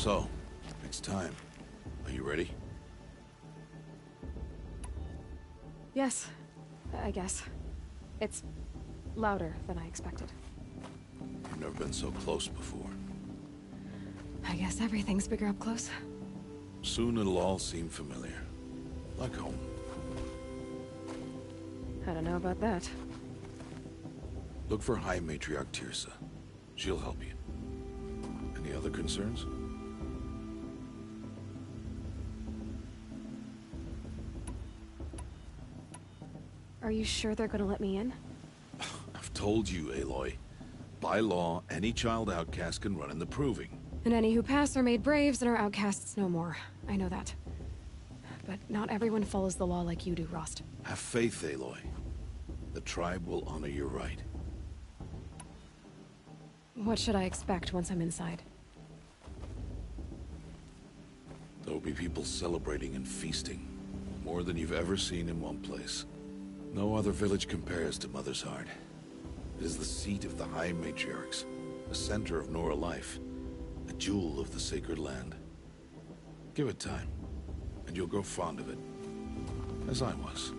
So, it's time. Are you ready? Yes, I guess. It's louder than I expected. You've never been so close before. I guess everything's bigger up close. Soon it'll all seem familiar. Like home. I don't know about that. Look for High Matriarch Tirsa. She'll help you. Any other concerns? Are you sure they're gonna let me in? I've told you, Aloy. By law, any child outcast can run in the Proving. And any who pass are made braves and are outcasts no more. I know that. But not everyone follows the law like you do, Rost. Have faith, Aloy. The tribe will honor your right. What should I expect once I'm inside? There will be people celebrating and feasting. More than you've ever seen in one place. No other village compares to Mother's Heart. It is the seat of the High Matriarchs, the center of Nora life, a jewel of the sacred land. Give it time, and you'll grow fond of it. As I was,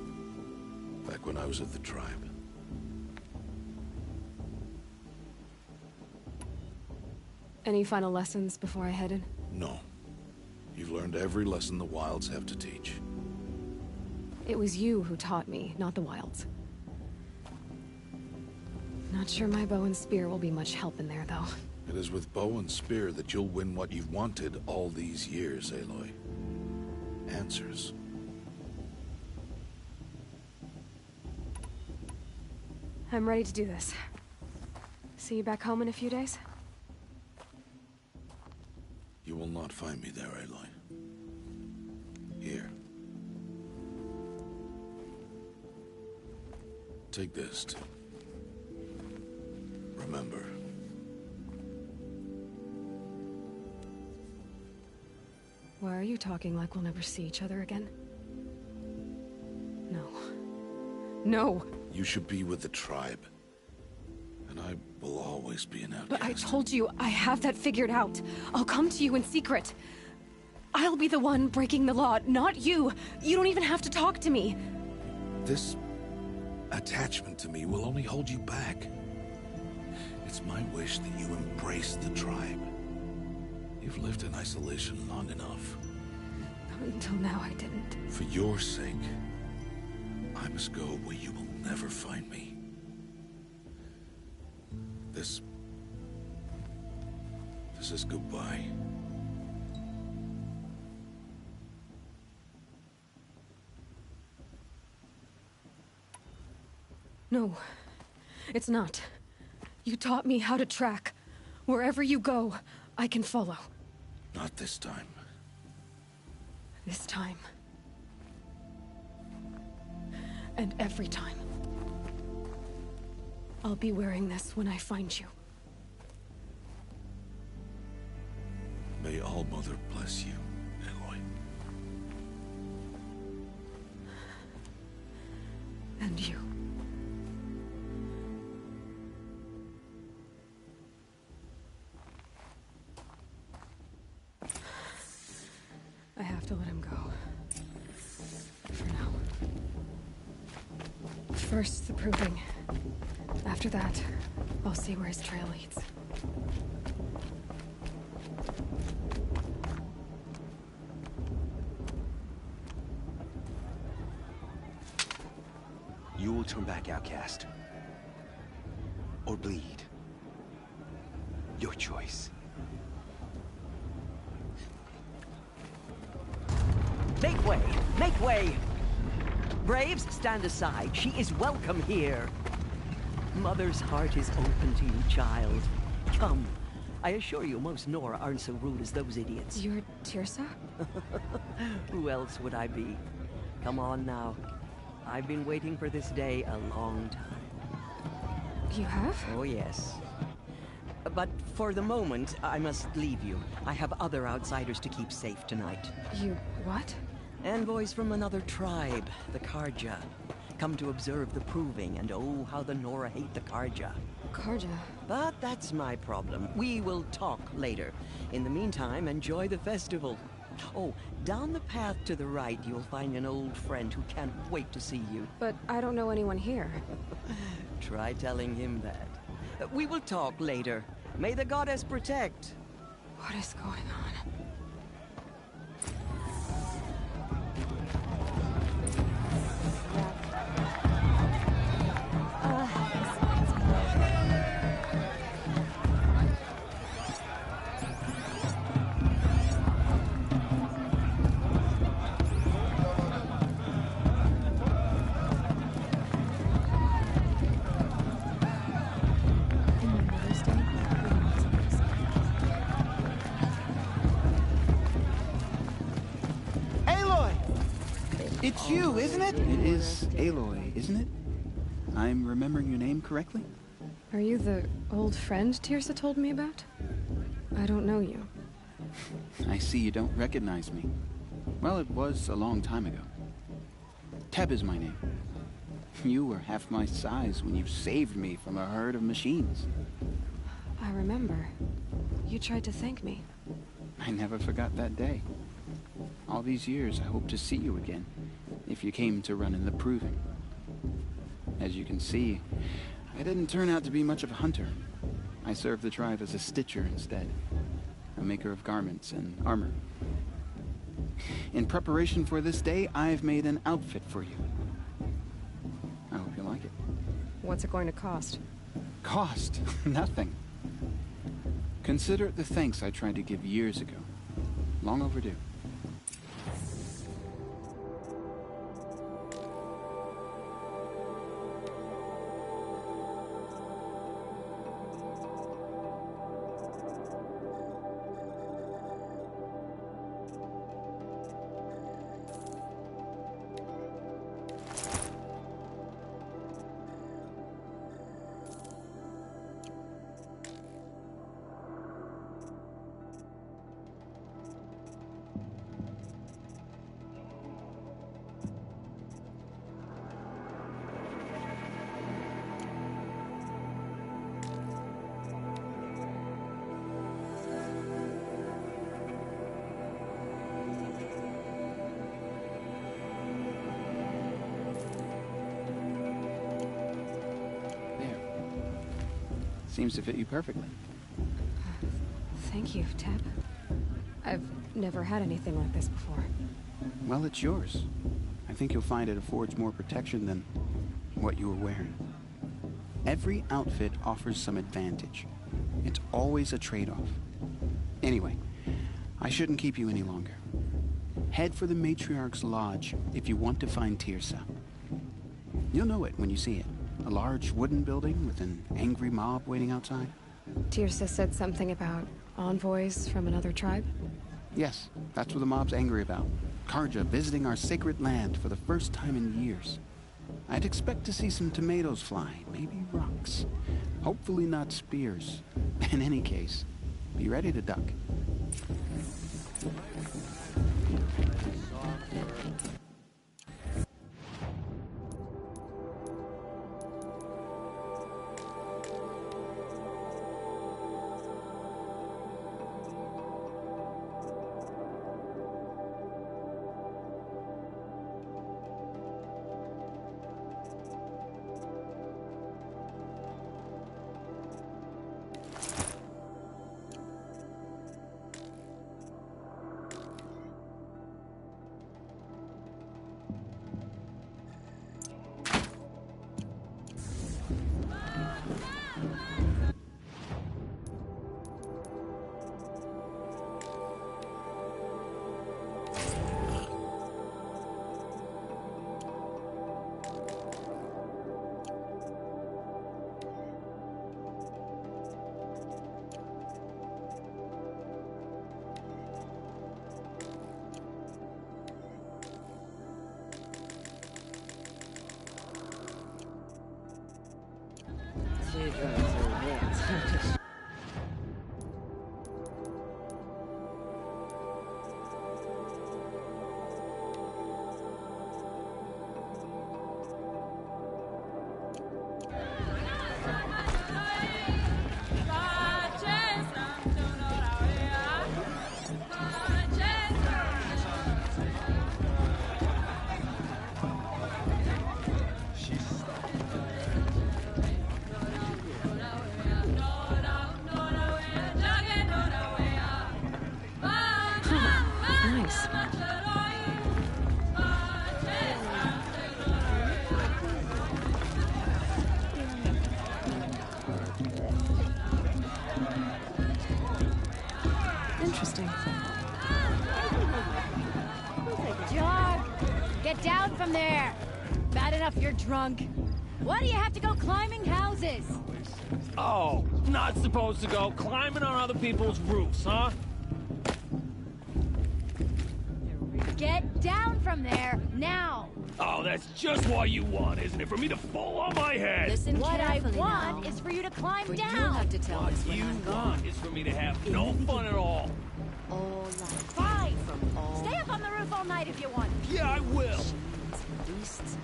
back when I was of the tribe. Any final lessons before I head in? No. You've learned every lesson the Wilds have to teach. It was you who taught me, not the Wilds. Not sure my bow and spear will be much help in there, though. It is with bow and spear that you'll win what you've wanted all these years, Aloy. Answers. I'm ready to do this. See you back home in a few days? You will not find me there, Aloy. Here. Take this, too. Remember. Why are you talking like we'll never see each other again? No. No! You should be with the tribe. And I will always be an outcast. But I told you, I have that figured out. I'll come to you in secret. I'll be the one breaking the law, not you. You don't even have to talk to me. This attachment to me will only hold you back. It's my wish that you embrace the tribe. You've lived in isolation long enough. Until now, I didn't. For your sake, I must go where you will never find me. This is goodbye. No, it's not. You taught me how to track. Wherever you go, I can follow. Not this time. This time. And every time. I'll be wearing this when I find you. May All-Mother bless you, Aloy. And you. I have to let him go. For now. First, the Proving. After that, I'll see where his trail leads. You will turn back, outcast. Or bleed. Your choice. Make way! Make way! Braves, stand aside. She is welcome here. Mother's heart is open to you, child. Come. I assure you, most Nora aren't so rude as those idiots. You're Tirsa? Who else would I be? Come on now. I've been waiting for this day a long time. You have? Oh, yes. But for the moment, I must leave you. I have other outsiders to keep safe tonight. You... what? Envoys from another tribe, the Karja. Come to observe the Proving, and oh, how the Nora hate the Karja. Karja. But that's my problem. We will talk later. In the meantime, enjoy the festival. Oh, down the path to the right, you'll find an old friend who can't wait to see you. But I don't know anyone here. Try telling him that. We will talk later. May the goddess protect. What is going on? It's you, isn't it? It is Aloy, isn't it? I'm remembering your name correctly? Are you the old friend Tirsa told me about? I don't know you. I see you don't recognize me. Well, it was a long time ago. Teb is my name. You were half my size when you saved me from a herd of machines. I remember. You tried to thank me. I never forgot that day. All these years, I hope to see you again, if you came to run in the Proving. As you can see, I didn't turn out to be much of a hunter. I served the tribe as a stitcher instead, a maker of garments and armor. In preparation for this day, I've made an outfit for you. I hope you like it. What's it going to cost? Cost? Nothing. Consider it the thanks I tried to give years ago. Long overdue. Seems to fit you perfectly. Thank you, Teb. I've never had anything like this before. Well, it's yours. I think you'll find it affords more protection than what you were wearing. Every outfit offers some advantage. It's always a trade-off. Anyway, I shouldn't keep you any longer. Head for the Matriarch's Lodge if you want to find Tirsa. You'll know it when you see it. A large wooden building with an angry mob waiting outside. Tirsa said something about envoys from another tribe? Yes, that's what the mob's angry about. Karja visiting our sacred land for the first time in years. I'd expect to see some tomatoes fly, maybe rocks. Hopefully not spears. In any case, be ready to duck. down there! Bad enough you're drunk. Why do you have to go climbing houses? Oh, not supposed to go climbing on other people's roofs, huh? Get down from there, now! Oh, that's just what you want, isn't it? For me to fall on my head! Listen what I carefully want now. is for you to climb But down! you'll have to tell What us when you I'm gone. want is for me to have no fun at all. All life Fine! from all Stay up on the roof all night if you want. Yeah, I will! beasts.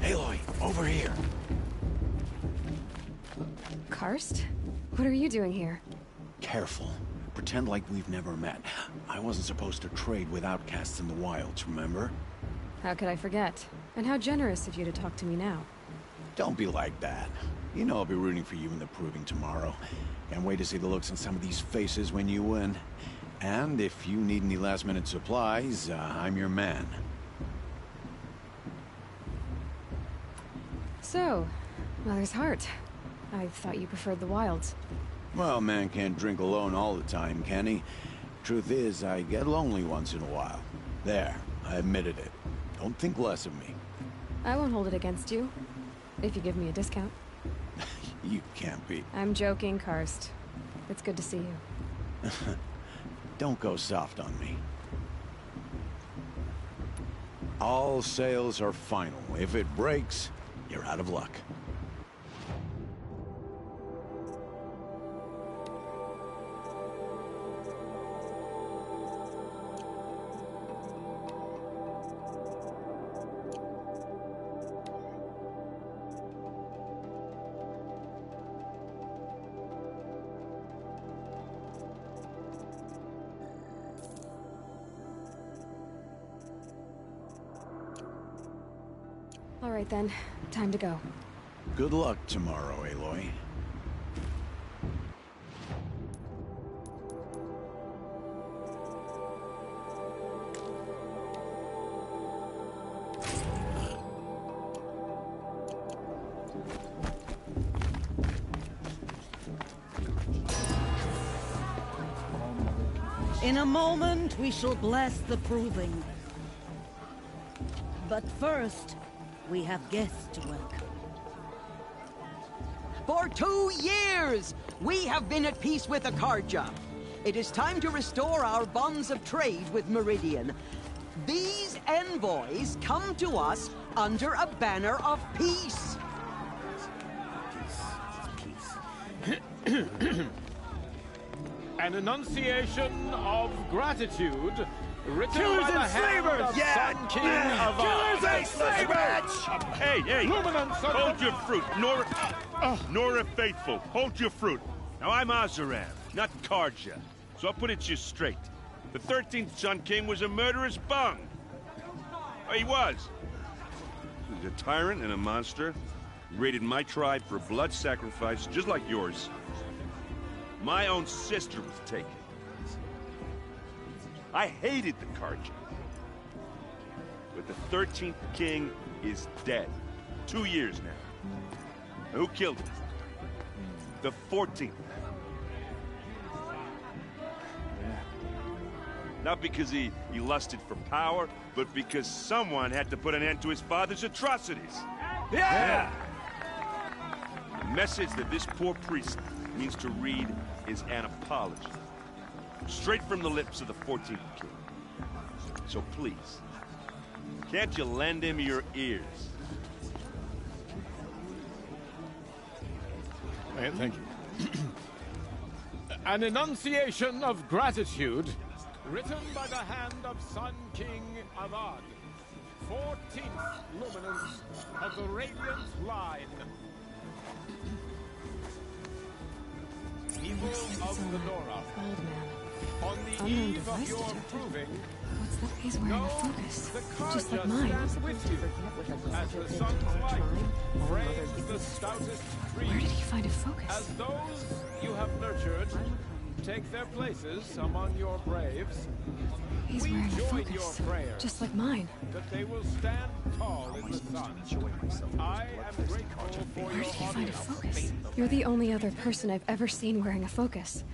Aloy, over here. Karst? What are you doing here? Careful. Pretend like we've never met. I wasn't supposed to trade with outcasts in the wilds, remember? How could I forget? And how generous of you to talk to me now. Don't be like that. You know I'll be rooting for you in the proving tomorrow. Can't wait to see the looks on some of these faces when you win. And if you need any last-minute supplies, I'm your man. So, Mother's Heart. I thought you preferred the wilds. Well, man can't drink alone all the time, can he? Truth is, I get lonely once in a while. There, I admitted it. Don't think less of me. I won't hold it against you. If you give me a discount. You can't be. I'm joking, Karst. It's good to see you. Don't go soft on me. All sales are final. If it breaks, you're out of luck. All right then, time to go. Good luck tomorrow, Aloy. In a moment, we shall bless the proving. But first, we have guests to welcome. For 2 years, we have been at peace with Akarja. It is time to restore our bonds of trade with Meridian. These envoys come to us under a banner of peace. An enunciation of gratitude written Killers by the and hand slavers! of Yeah! Sun King of Killers Oz. and slavers! Hey! Luminance of Hold your fruit, Nora Faithful. Hold your fruit. Now I'm Azaram, not Karja, so I'll put it to you straight. The 13th Sun King was a murderous bung. Oh, he was. He was a tyrant and a monster. He raided my tribe for a blood sacrifice, just like yours. My own sister was taken. I hated the Karja. But the 13th king is dead. 2 years now. Who killed him? The 14th. Not because he lusted for power, but because someone had to put an end to his father's atrocities. Yeah! The message that this poor priest means to read is an apology. Straight from the lips of the 14th king. So please, can't you lend him your ears? Thank you. An enunciation of gratitude written by the hand of Sun King Avad, 14th luminance of the Radiant Line. People of the Nora, Old man. on the Unknown eve of device your detected. proving, What's that? He's wearing a focus. the Just like Karja mine. stands with you as the sun's light frames the stoutest trees. Where did he find a focus? As those you have nurtured take their places among your braves, He's we wearing a join focus. your prayers Just like mine. that they will stand tall in the sun. I am grateful for Where your did he find a audience. focus? You're the only other person I've ever seen wearing a focus.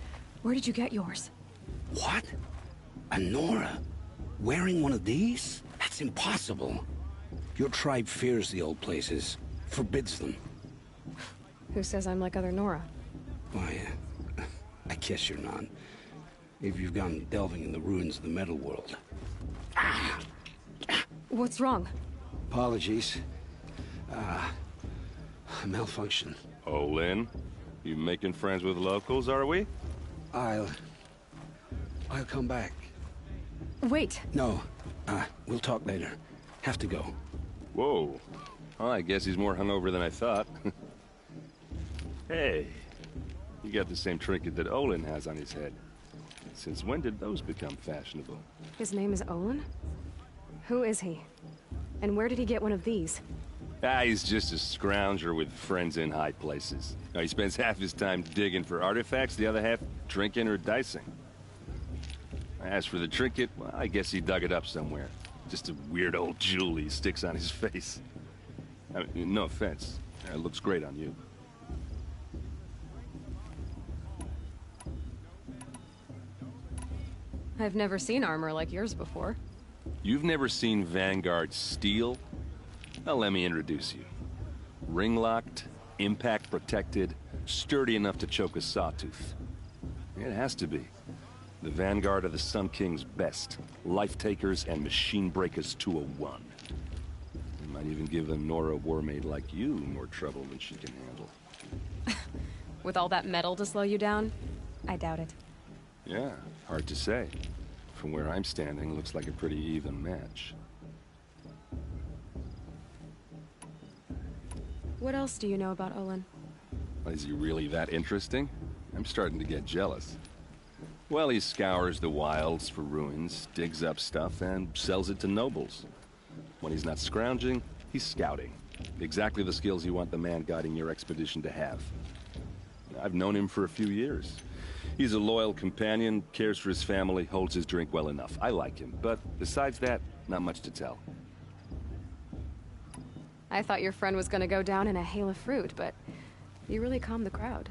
Where did you get yours? What? A Nora? Wearing one of these? That's impossible. Your tribe fears the old places, forbids them. Who says I'm like other Nora? Why, I guess you're not. If you've gone delving in the ruins of the metal world. What's wrong? Apologies. Malfunction. Oh, Lynn? You making friends with locals, are we? I'll come back. Wait. No. We'll talk later. Have to go. Whoa. Oh, I guess he's more hungover than I thought. Hey. You got the same trinket that Olin has on his head. Since when did those become fashionable? His name is Olin? Who is he? And where did he get one of these? He's just a scrounger with friends in high places. He spends half his time digging for artifacts, the other half drinking or dicing. As for the trinket, well, I guess he dug it up somewhere. Just a weird old jewel he sticks on his face. I mean, no offense. It looks great on you. I've never seen armor like yours before. You've never seen Vanguard steel? Well, let me introduce you. Ring-locked, impact-protected, sturdy enough to choke a sawtooth. It has to be. The Vanguard of the Sun King's best. Life-takers and machine-breakers to a one. You might even give a Nora warmaid like you more trouble than she can handle. With all that metal to slow you down? I doubt it. Yeah, hard to say. From where I'm standing, looks like a pretty even match. What else do you know about Olin? Is he really that interesting? I'm starting to get jealous. Well, he scours the wilds for ruins, digs up stuff, and sells it to nobles. When he's not scrounging, he's scouting. Exactly the skills you want the man guiding your expedition to have. I've known him for a few years. He's a loyal companion, cares for his family, holds his drink well enough. I like him, but besides that, not much to tell. I thought your friend was gonna go down in a hail of fruit, but you really calmed the crowd.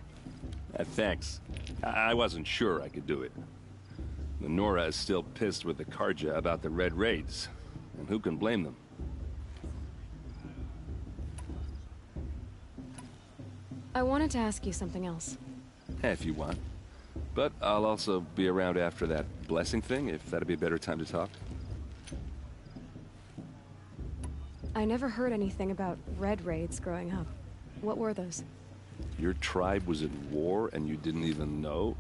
Thanks. I wasn't sure I could do it. The Nora is still pissed with the Karja about the Red Raids, and who can blame them? I wanted to ask you something else. If you want. But I'll also be around after that blessing thing, if that'd be a better time to talk. I never heard anything about Red Raids growing up. What were those? Your tribe was at war and you didn't even know?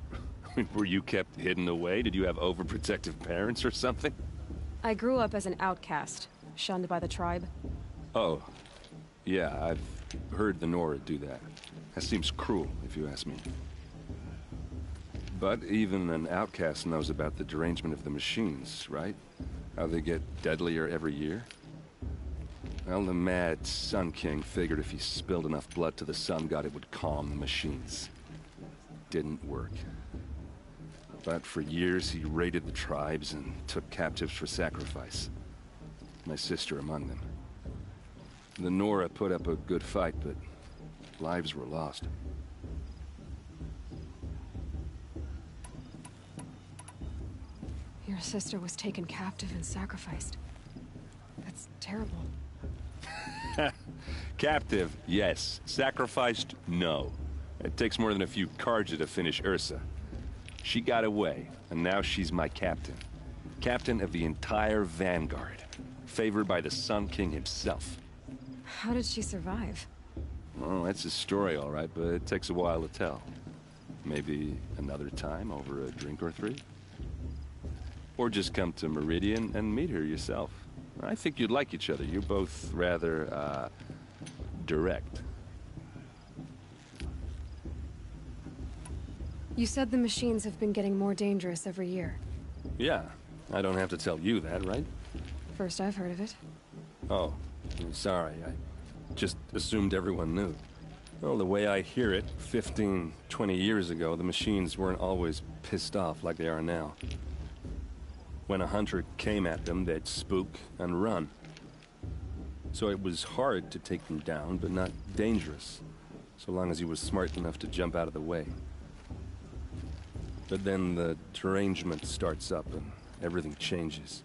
Were you kept hidden away? Did you have overprotective parents or something? I grew up as an outcast, shunned by the tribe. Oh. Yeah, I've heard the Nora do that. That seems cruel, if you ask me. But even an outcast knows about the derangement of the machines, right? How they get deadlier every year? Well, the mad Sun King figured if he spilled enough blood to the Sun God, it would calm the machines. Didn't work. But for years, he raided the tribes and took captives for sacrifice. My sister among them. The Nora put up a good fight, but lives were lost. Your sister was taken captive and sacrificed. That's terrible. Captive, yes. Sacrificed, no. It takes more than a few Karja to finish Ursa. She got away, and now she's my captain. Captain of the entire Vanguard. Favored by the Sun King himself. How did she survive? Well, that's a story, all right, but it takes a while to tell. Maybe another time over a drink or three? Or just come to Meridian and meet her yourself. I think you'd like each other. You're both rather, direct. You said the machines have been getting more dangerous every year. Yeah, I don't have to tell you that, right? First I've heard of it. Oh, I'm sorry. I just assumed everyone knew. Well, the way I hear it, 15, 20 years ago, the machines weren't always pissed off like they are now. When a hunter came at them, they'd spook and run. So it was hard to take them down, but not dangerous, so long as he was smart enough to jump out of the way. But then the derangement starts up and everything changes.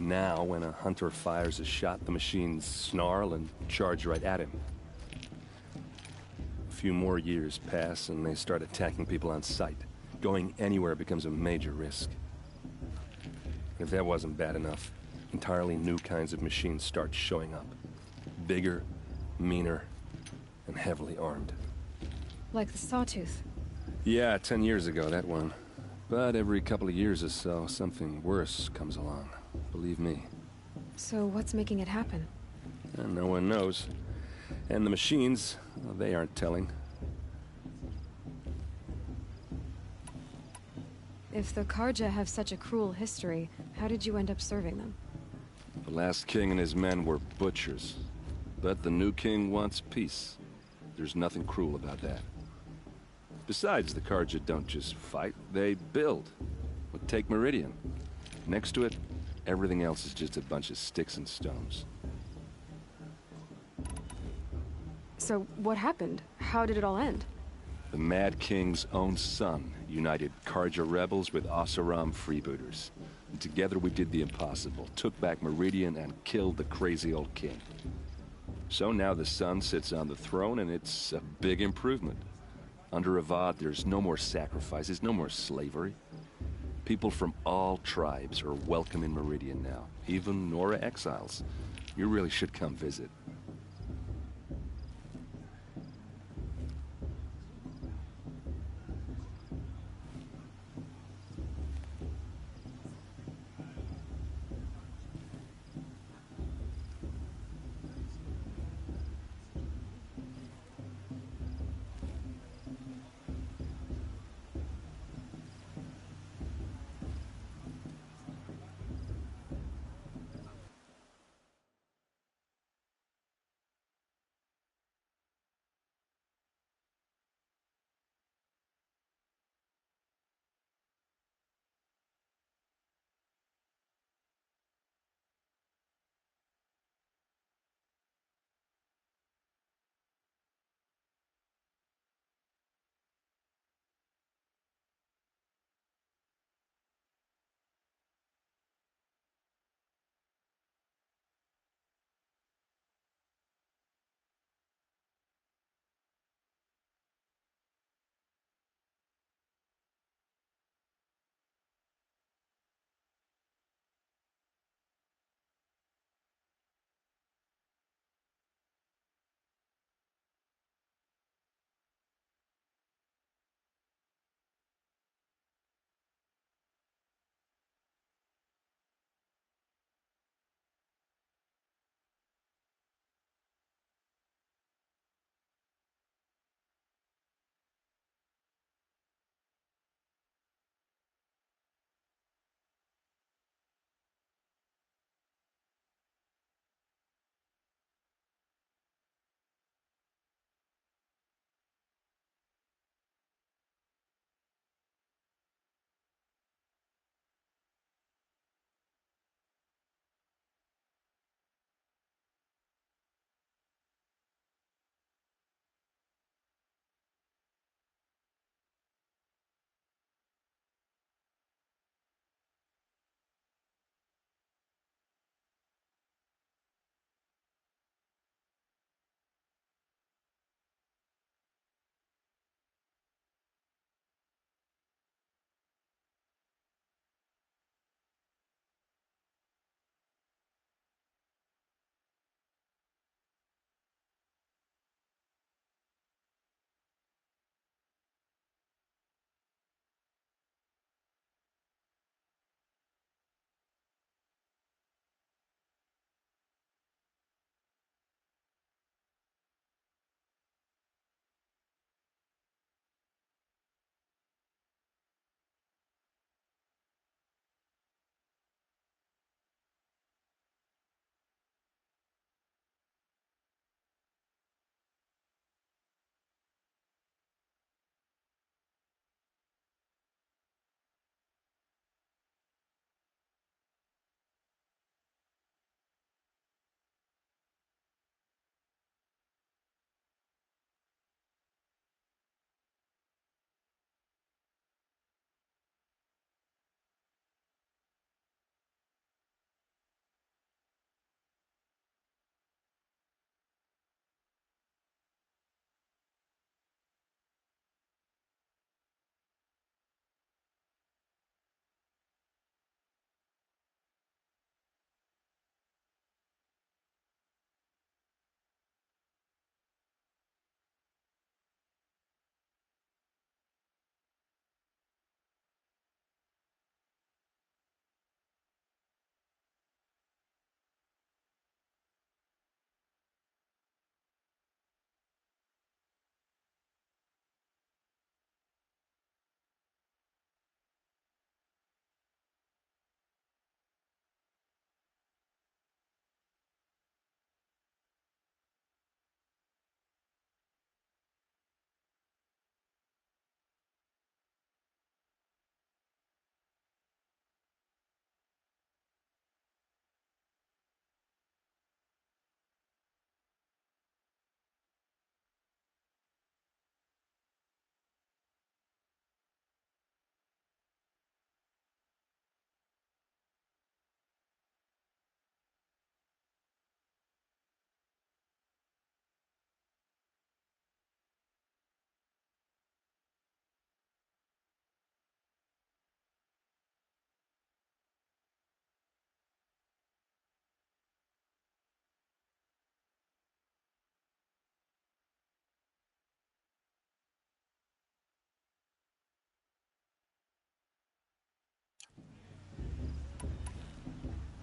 Now, when a hunter fires a shot, the machines snarl and charge right at him. A few more years pass and they start attacking people on sight. Going anywhere becomes a major risk. If that wasn't bad enough, entirely new kinds of machines start showing up. Bigger, meaner, and heavily armed. Like the Sawtooth. Yeah, 10 years ago, that one. But every couple of years or so, something worse comes along. Believe me. So what's making it happen? And no one knows. And the machines, well, they aren't telling. If the Karja have such a cruel history, how did you end up serving them? The last king and his men were butchers. But the new king wants peace. There's nothing cruel about that. Besides, the Karja don't just fight, they build. Well, take Meridian. Next to it, everything else is just a bunch of sticks and stones. So what happened? How did it all end? The Mad King's own son united Karja rebels with Oseram freebooters. And together we did the impossible, took back Meridian and killed the crazy old king. So now the son sits on the throne and it's a big improvement. Under Avad, there's no more sacrifices, no more slavery. People from all tribes are welcome in Meridian now, even Nora exiles. You really should come visit.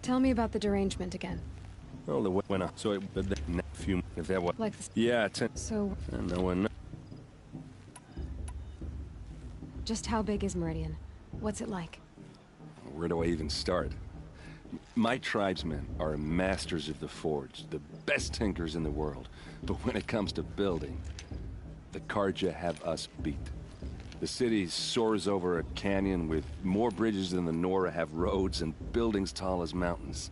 Tell me about the derangement again. Well, the went on. So it, but the few, if that was Like this. yeah, So, no one. just how big is Meridian? What's it like? Where do I even start? My tribesmen are masters of the forge, the best tinkers in the world. But when it comes to building, the Carja have us beat. The city soars over a canyon with more bridges than the Nora have roads and buildings tall as mountains.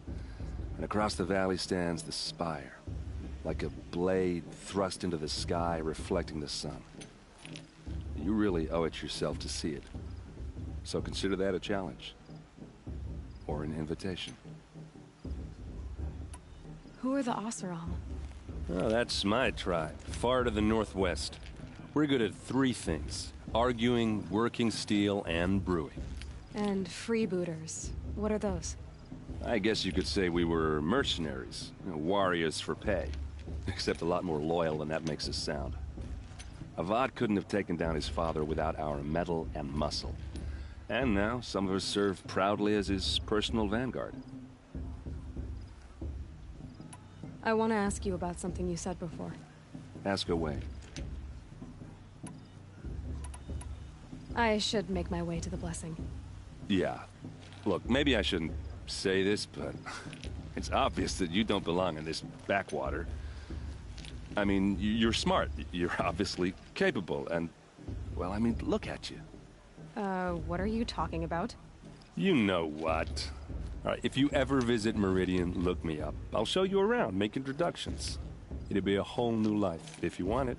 And across the valley stands the spire, like a blade thrust into the sky reflecting the sun. You really owe it yourself to see it. So consider that a challenge. Or an invitation. Who are the Oseram? Oh, that's my tribe, far to the northwest. We're good at three things: arguing, working steel, and brewing. And freebooters. What are those? I guess you could say we were mercenaries, warriors for pay. Except a lot more loyal than that makes us sound. Avad couldn't have taken down his father without our metal and muscle. And now, some of us serve proudly as his personal vanguard. I want to ask you about something you said before. Ask away. I should make my way to the blessing. Yeah. Look, maybe I shouldn't say this, but it's obvious that you don't belong in this backwater. I mean, you're smart. You're obviously capable, and, well, I mean, look at you. What are you talking about? You know what. All right, if you ever visit Meridian, look me up. I'll show you around, make introductions. It'll be a whole new life, if you want it.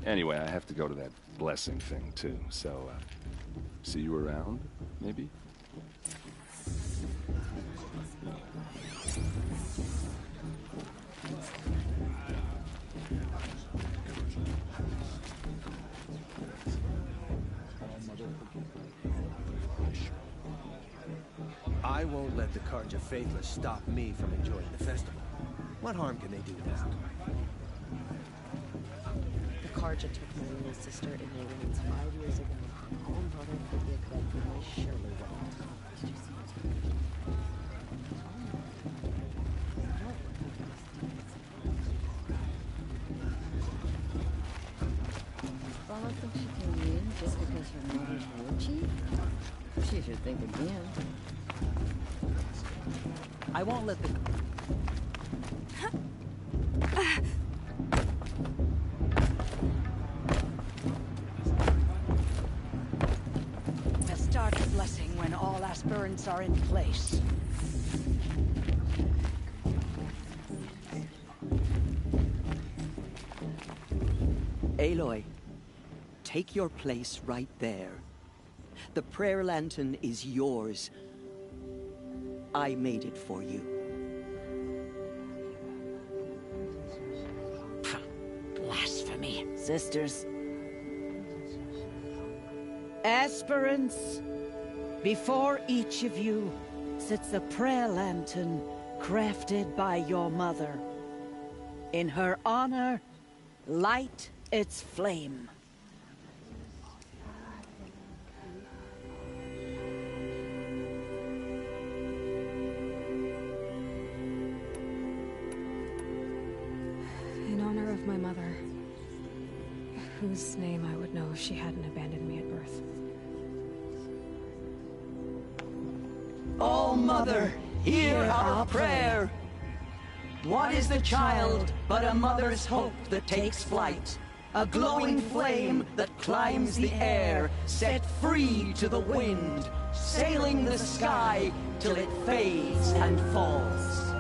Anyway, I have to go to that blessing thing, too, so, see you around, maybe? I won't let the Carja Faithless stop me from enjoying the festival. What harm can they do now? The Carja took my little sister in the ruins 5 years ago. All mother could be a good for me, surely wouldn't. Bella thinks she can win just because her mother's war chief? She should think again. I won't let the... Start the blessing when all aspirants are in place. Aloy, take your place right there. The prayer lantern is yours. I made it for you. Blasphemy. Sisters. Aspirants, before each of you sits a prayer lantern crafted by your mother. In her honor, light its flame. In honor of my mother, whose name I would know if she hadn't abandoned me at birth. Oh, Mother, hear our prayer. What is the child but a mother's hope that takes flight? A glowing flame that climbs the air, set free to the wind, sailing the sky till it fades and falls.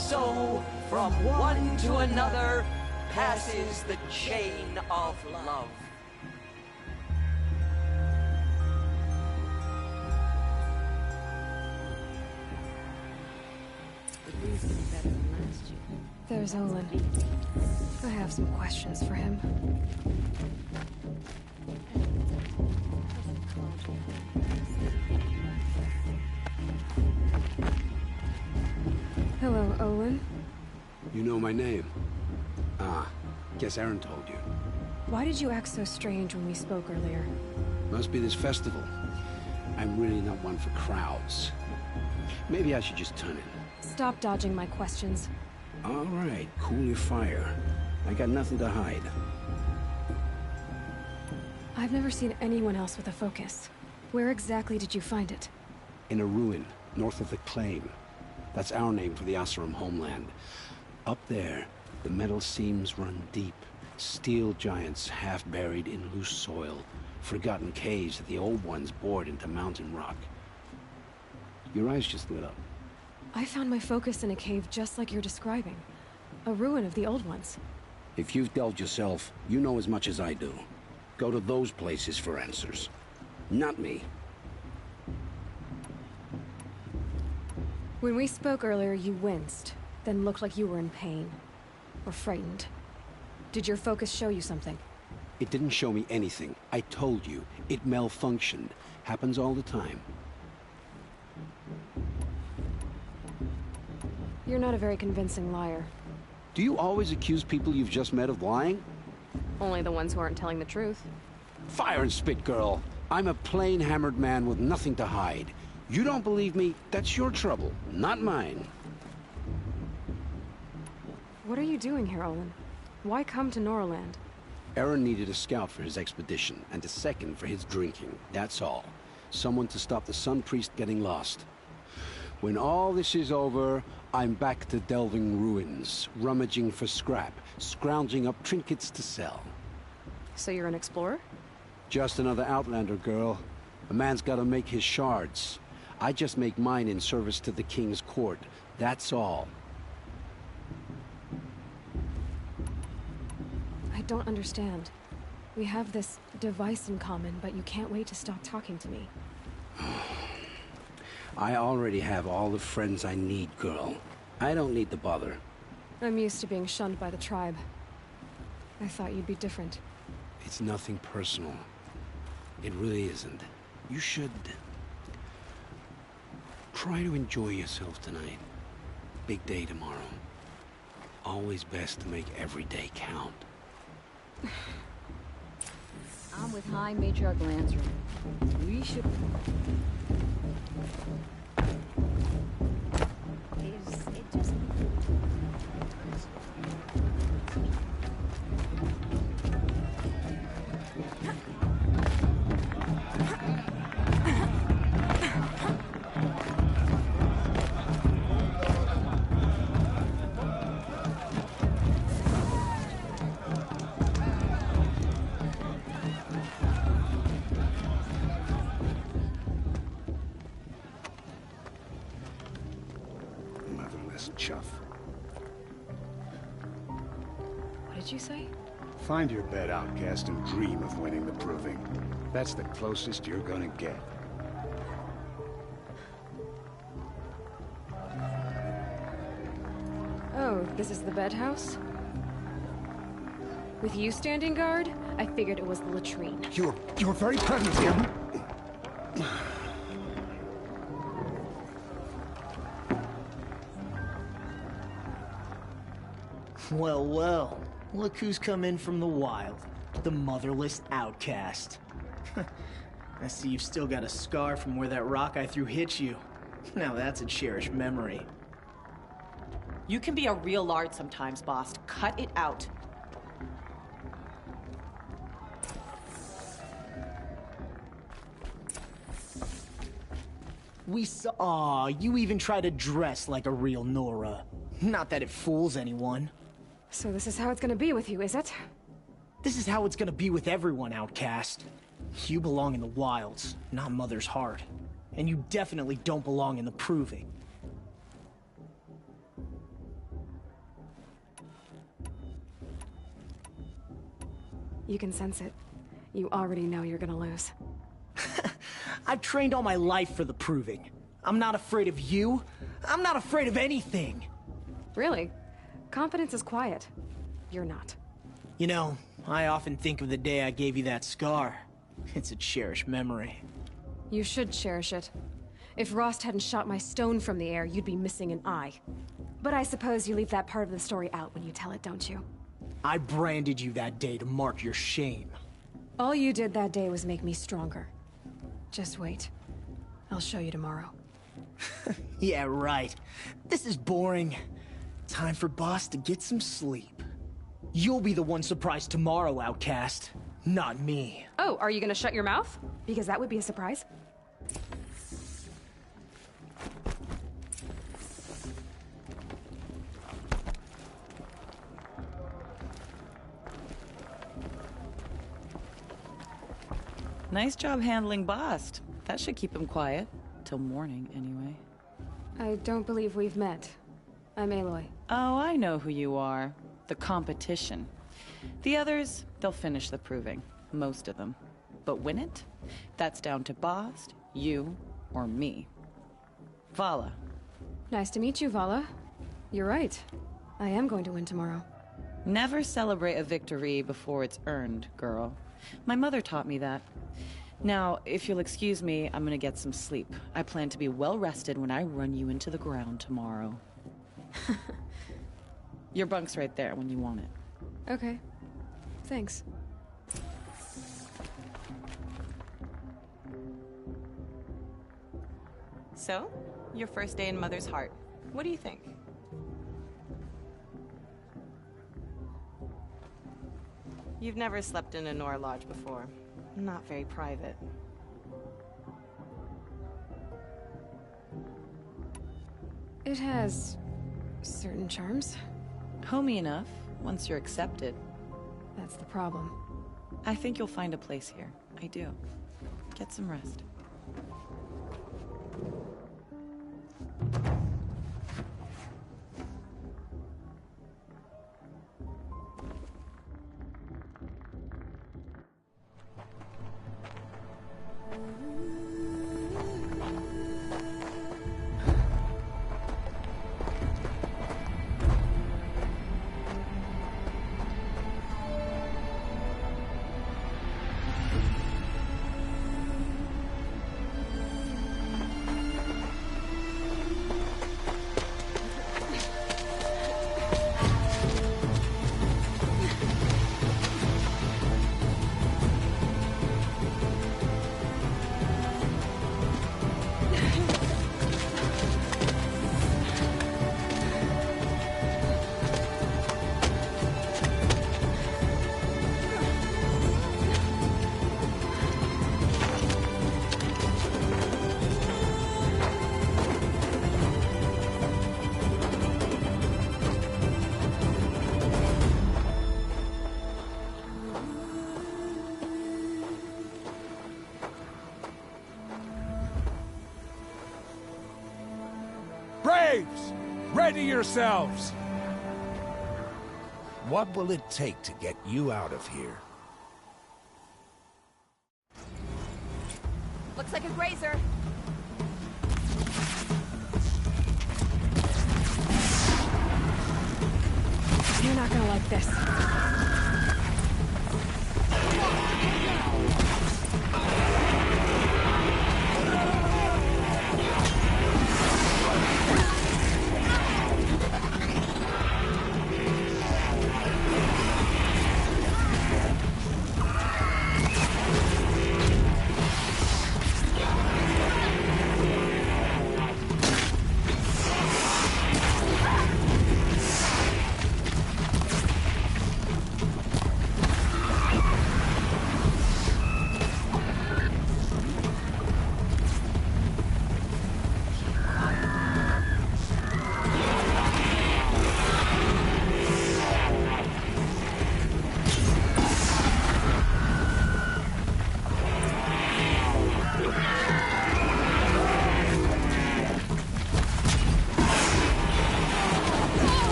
So, from one to another, passes the chain of love. There's Olin. I have some questions for him. Hello, Olin. You know my name? Ah, guess Aaron told you. Why did you act so strange when we spoke earlier? Must be this festival. I'm really not one for crowds. Maybe I should just turn in. Stop dodging my questions. All right, cool your fire. I got nothing to hide. I've never seen anyone else with a focus. Where exactly did you find it? In a ruin, north of the Claim. That's our name for the Oseram homeland. Up there, the metal seams run deep. Steel giants half buried in loose soil. Forgotten caves that the old ones bored into mountain rock. Your eyes just lit up. I found my focus in a cave just like you're describing. A ruin of the old ones. If you've delved yourself, you know as much as I do. Go to those places for answers. Not me. When we spoke earlier, you winced, then looked like you were in pain. Or frightened. Did your focus show you something? It didn't show me anything. I told you. It malfunctioned. Happens all the time. You're not a very convincing liar. Do you always accuse people you've just met of lying? Only the ones who aren't telling the truth. Fire and spit, girl. I'm a plain hammered man with nothing to hide. You don't believe me, that's your trouble, not mine. What are you doing here, Olin? Why come to Norland? Aaron needed a scout for his expedition, and a second for his drinking, that's all. Someone to stop the Sun Priest getting lost. When all this is over, I'm back to delving ruins, rummaging for scrap, scrounging up trinkets to sell. So you're an explorer? Just another Outlander, girl. A man's gotta make his shards. I just make mine in service to the King's court, that's all. I don't understand. We have this device in common, but you can't wait to stop talking to me. I already have all the friends I need, girl. I don't need the bother. I'm used to being shunned by the tribe. I thought you'd be different. It's nothing personal. It really isn't. You should... try to enjoy yourself tonight. Big day tomorrow. Always best to make every day count. I'm with High Matriarch Lansra. We should... It just... Chuff. What did you say? Find your bed, outcast, and dream of winning the proving. That's the closest you're gonna get. Oh, this is the bedhouse? With you standing guard, I figured it was the latrine. Your very presence here... Well, well. Look who's come in from the wild. The motherless outcast. I see you've still got a scar from where that rock I threw hit you. Now that's a cherished memory. You can be a real lard sometimes, boss. Cut it out. We saw... Aw, you even try to dress like a real Nora. Not that it fools anyone. So this is how it's gonna be with you, is it? This is how it's gonna be with everyone, outcast. You belong in the wilds, not Mother's heart. And you definitely don't belong in the proving. You can sense it. You already know you're gonna lose. I've trained all my life for the proving. I'm not afraid of you. I'm not afraid of anything. Really? Confidence is quiet. You're not. You know, I often think of the day I gave you that scar. It's a cherished memory. You should cherish it. If Rost hadn't shot my stone from the air, you'd be missing an eye. But I suppose you leave that part of the story out when you tell it, don't you? I branded you that day to mark your shame. All you did that day was make me stronger. Just wait. I'll show you tomorrow. Yeah, right. This is boring. Time for Boss to get some sleep. You'll be the one surprised tomorrow, Outcast. Not me. Oh, are you gonna shut your mouth? Because that would be a surprise. Nice job handling Bast. That should keep him quiet. Till morning, anyway. I don't believe we've met. I'm Aloy. Oh, I know who you are. The competition. The others, they'll finish the proving. Most of them. But win it? That's down to Bast, you, or me. Vala. Nice to meet you, Vala. You're right. I am going to win tomorrow. Never celebrate a victory before it's earned, girl. My mother taught me that. Now, if you'll excuse me, I'm gonna get some sleep. I plan to be well rested when I run you into the ground tomorrow. Your bunk's right there when you want it. Okay. Thanks. So, your first day in Mother's Heart. What do you think? You've never slept in a Nora lodge before. Not very private. It has certain charms. Homey enough, once you're accepted. That's the problem. I think you'll find a place here. I do. Get some rest. Braves! Ready yourselves! What will it take to get you out of here? Looks like a grazer. You're not gonna like this.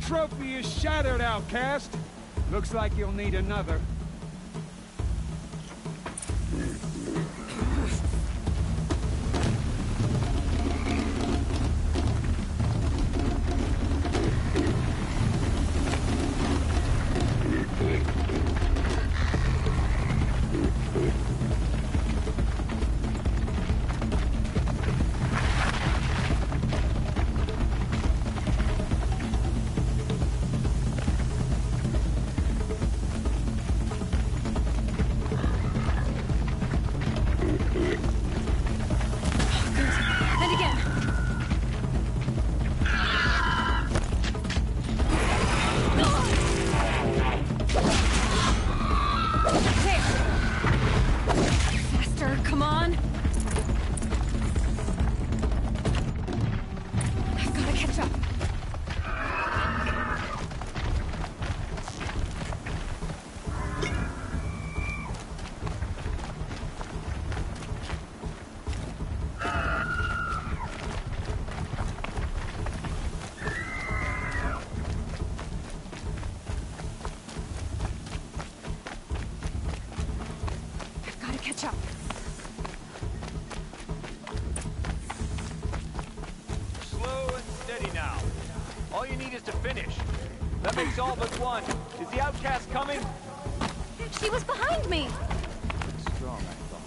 trophy is shattered, outcast. Looks like you'll need another. All but one. Is the outcast coming? She was behind me! Strong, I thought.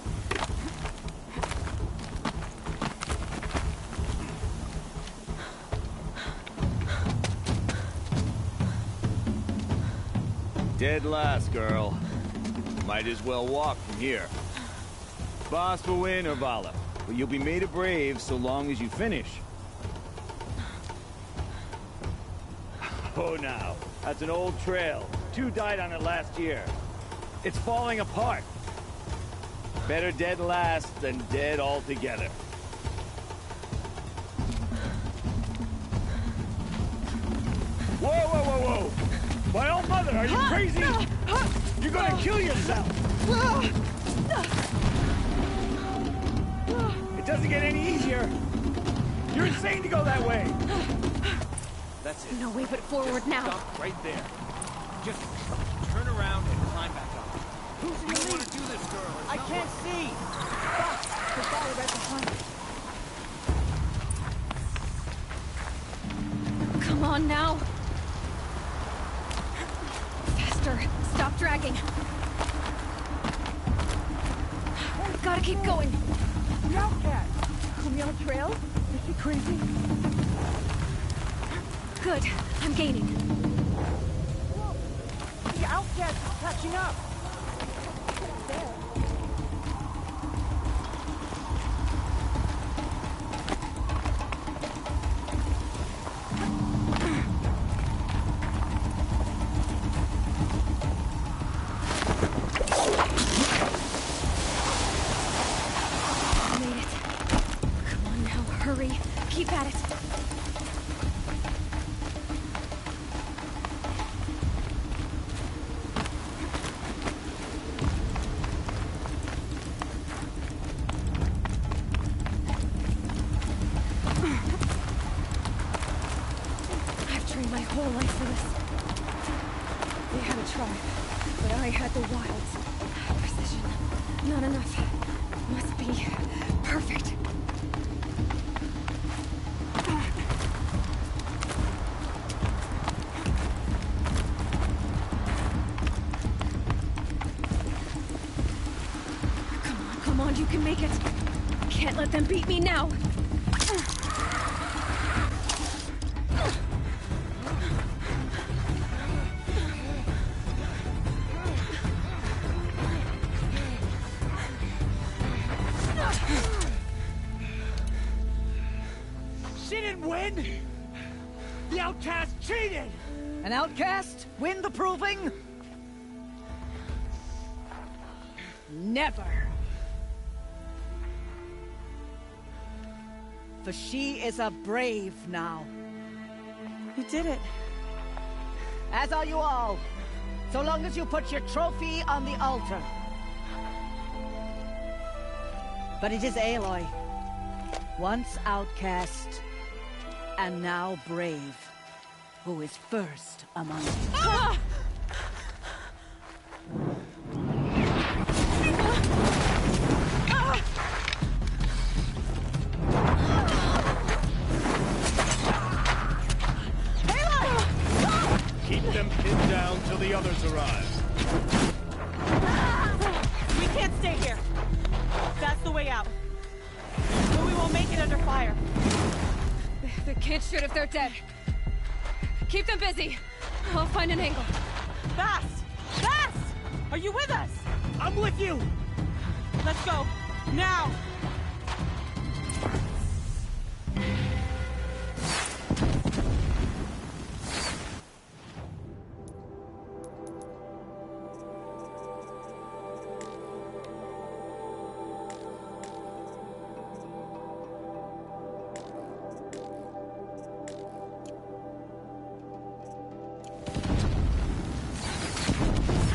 Dead last, girl. Might as well walk from here. Boss will win or Vala, but you'll be made a brave so long as you finish. Oh, now. That's an old trail. 2 died on it last year. It's falling apart. Better dead last than dead altogether. Whoa, whoa, whoa, whoa! My own mother, are you crazy? You're gonna kill yourself! It doesn't get any easier. You're insane to go that way. That's it. No way but forward Just now. Stop right there. Just turn around and climb back up. Who's in the lead? Want to do this, girl? I can't see. Stop. The fire right behind. Come on now. Faster. Stop dragging. Gotta keep going. The outcast! On the old trail? Is she crazy? Good. I'm gaining. Whoa. The outcast is catching up. There. Made it. Come on now, hurry. Keep at it. My whole life for this. They had a tribe, but I had the wilds. Precision. Not enough. Must be perfect. Come on, you can make it. Can't let them beat me now. She didn't win! The outcast cheated! An outcast? Win the proving? Never. For she is a brave now. You did it. As are you all. So long as you put your trophy on the altar. But it is Aloy. Once outcast, and now brave. who is first among you. Ah! Keep them pinned down till the others arrive. We can't stay here. That's the way out. But we won't make it under fire. They can't shoot if they're dead. Keep them busy. I'll find an angle. Fast! Fast! Are you with us? I'm with you! Let's go. Now!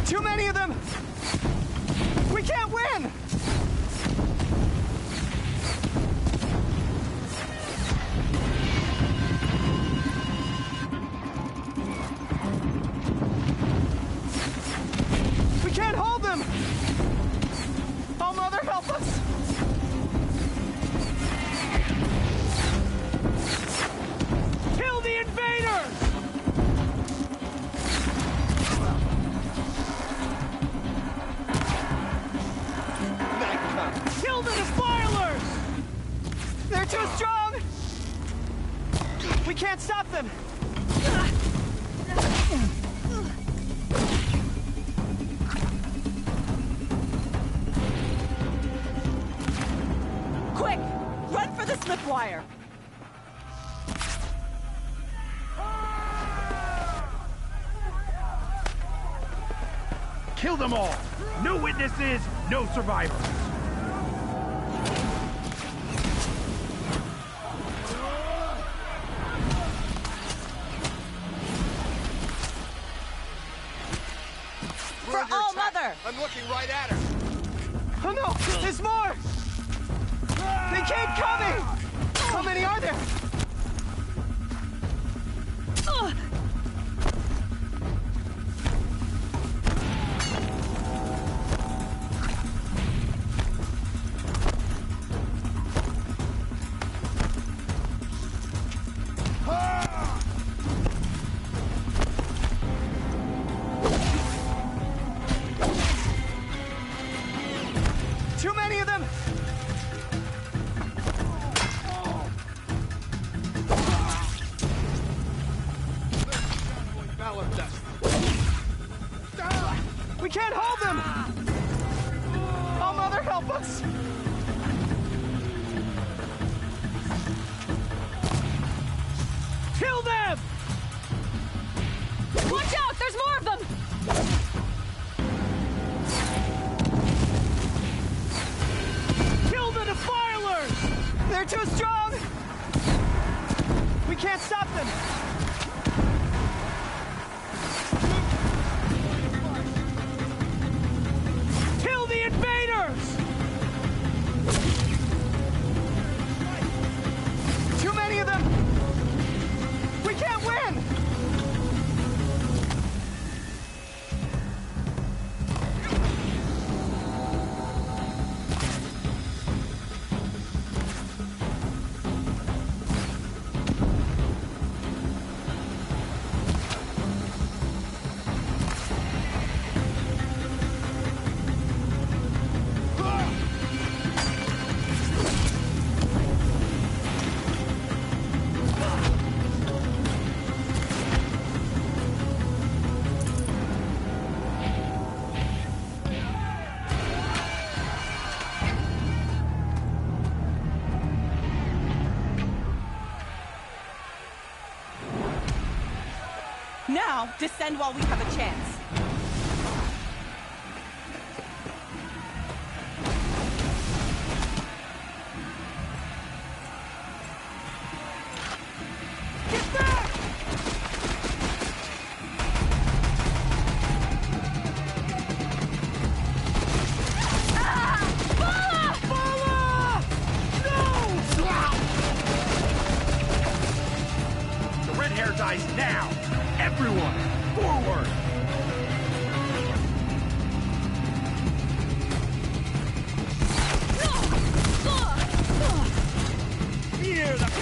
Too many of them! We can't win! We can't hold them! Oh, Mother, help us! Kill the invaders! Kill the defilers! They're too strong! We can't stop them! Quick! Run for the slip wire! Kill them all! No witnesses, no survivors! For all Mother! I'm looking right at her! Oh no! There's more! They keep coming! How many are there? Too many of them! We can't hold them! Oh, Mother, help us! Kill them! Watch out! There's more of them! Kill the defilers! They're too strong! We can't stop them! Kill the invaders! Too many of them! We can't win! Now, descend while we have a chance. Get back! The red hair dies now! Everyone, forward! Near the...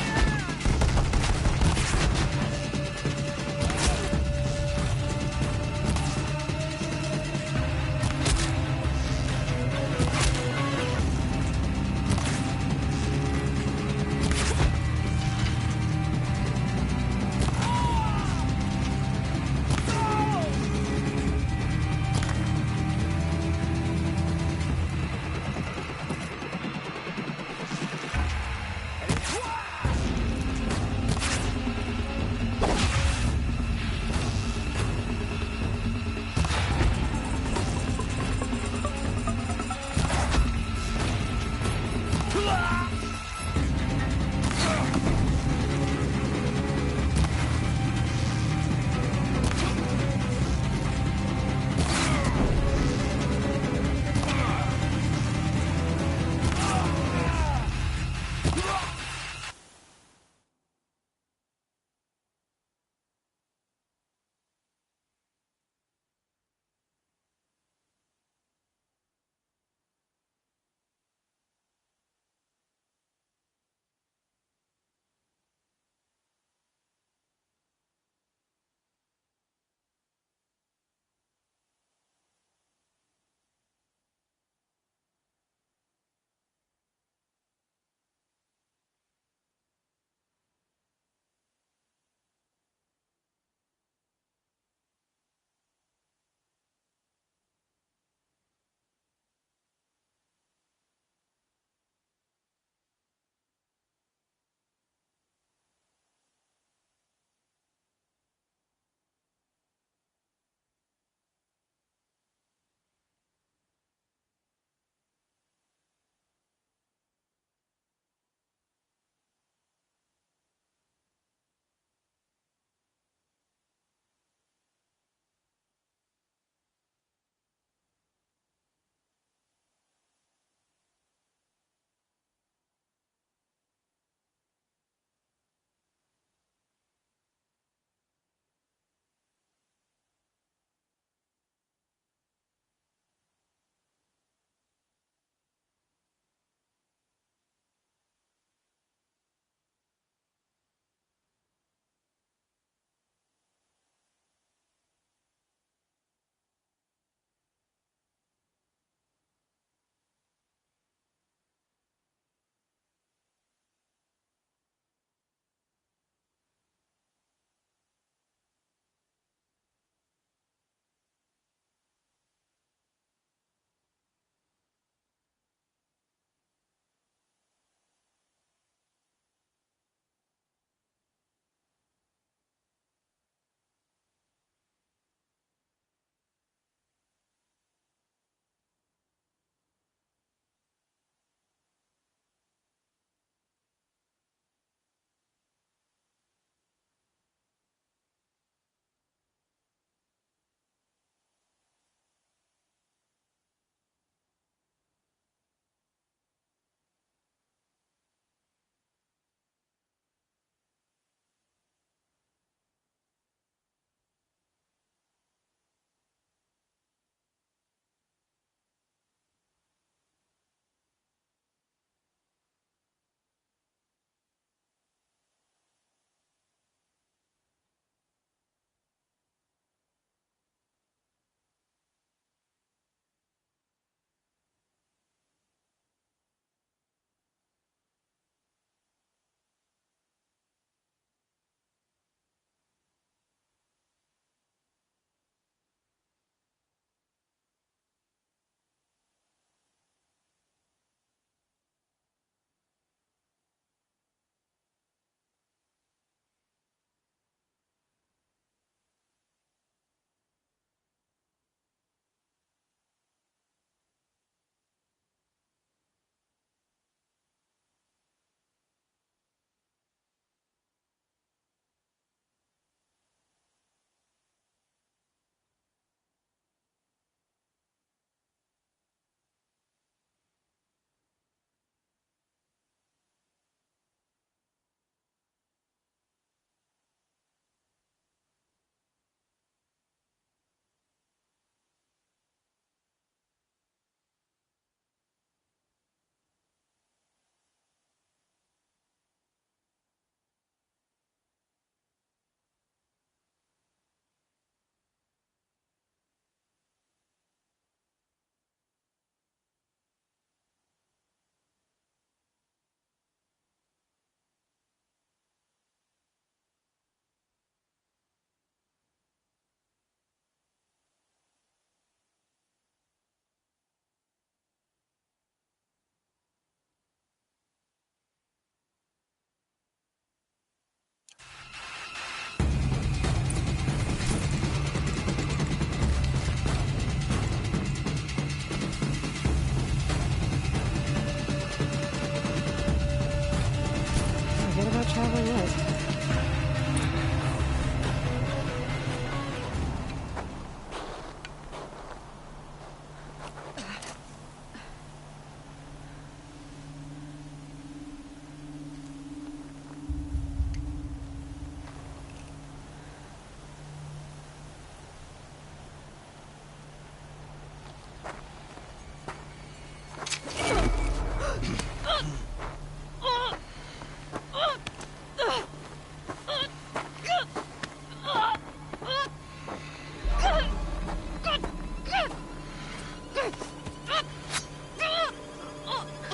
about traveling light.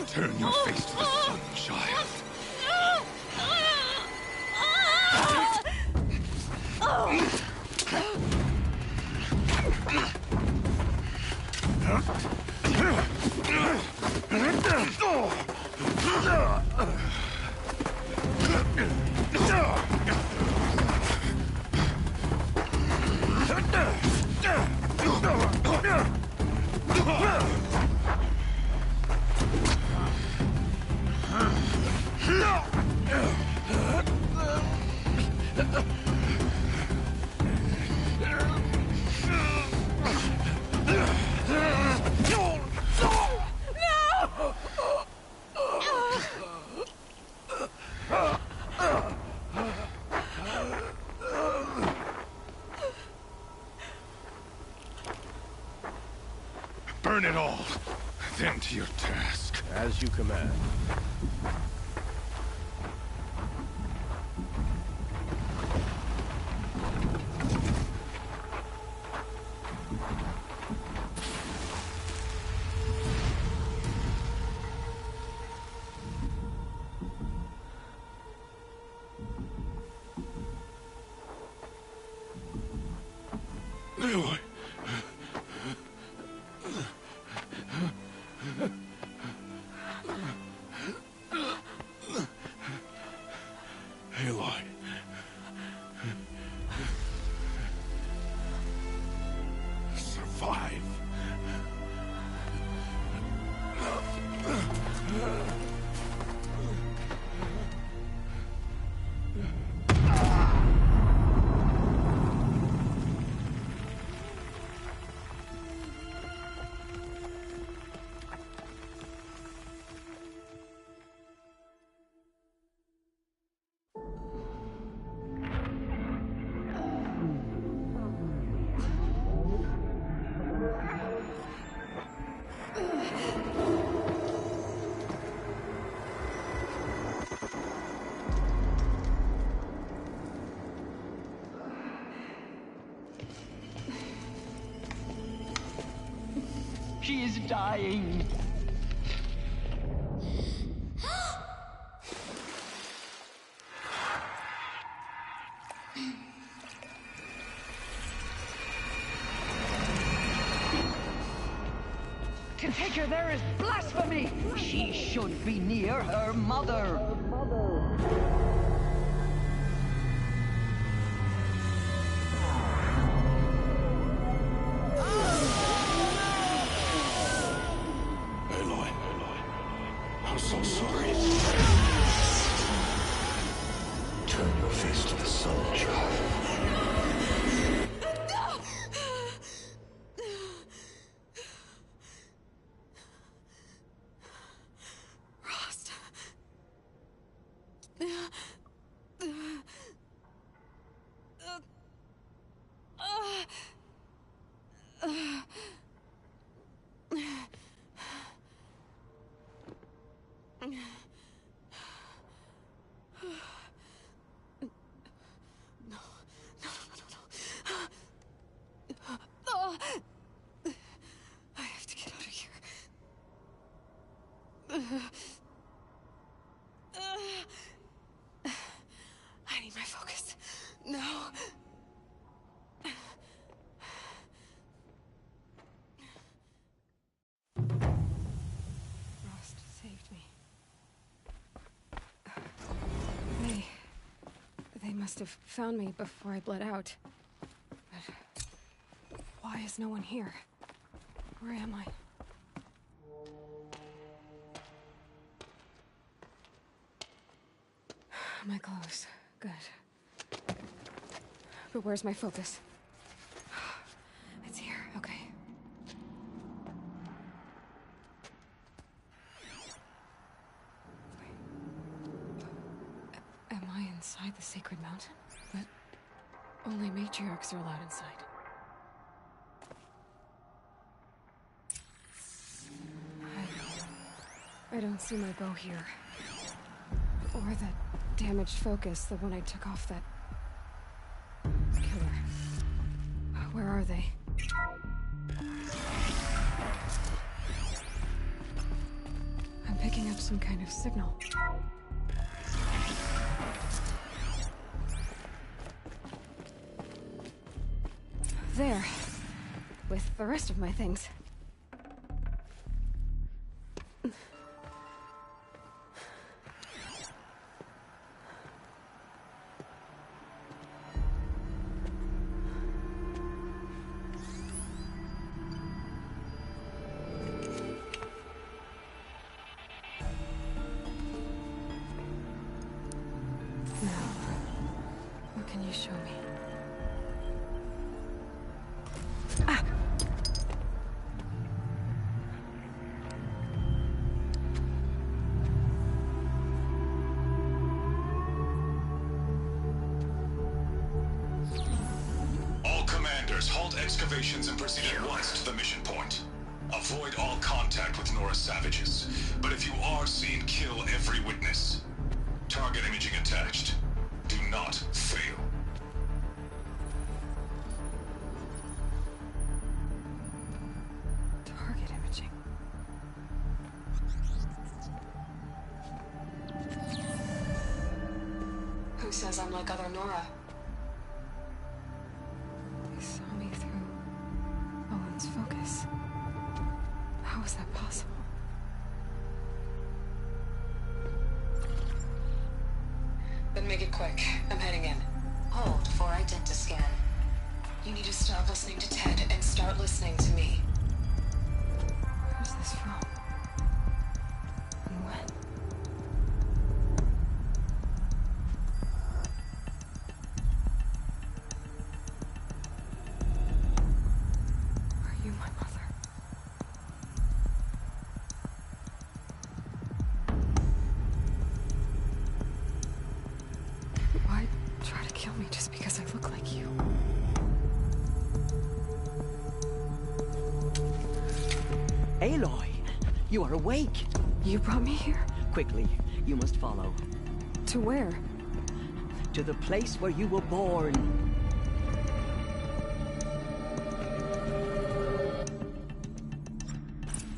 Turn your face to the sun, child. Burn it all, then to your task. As you command. Aloy. Aloy. Survive. She is dying. To take her there is blasphemy. She should be near her mother. Aloy. I'm so sorry. Turn your face to the sun, child. I have to get out of here. I need my focus. No. Frost saved me. They must have found me before I bled out. But why is no one here? Where am I? my clothes. Good. But where's my focus? It's here, okay. Am I inside the sacred mountain? But only matriarchs are allowed inside. I don't see my bow here. Or that damaged focus, the one I took off that killer. Where are they? I'm picking up some kind of signal. There. With the rest of my things. Excavations and proceed at once to the mission point. Avoid all contact with Nora savages, but if you are seen, kill every witness. Target imaging attached. Do not fail. Target imaging. Who says I'm like other Nora? Focus. How is that possible? Then make it quick. I'm heading in. Hold for identiscan. You need to stop listening to Ted and start listening to me. Who's this from? And when? Aloy, you are awake. You brought me here? Quickly, you must follow. To where? To the place where you were born.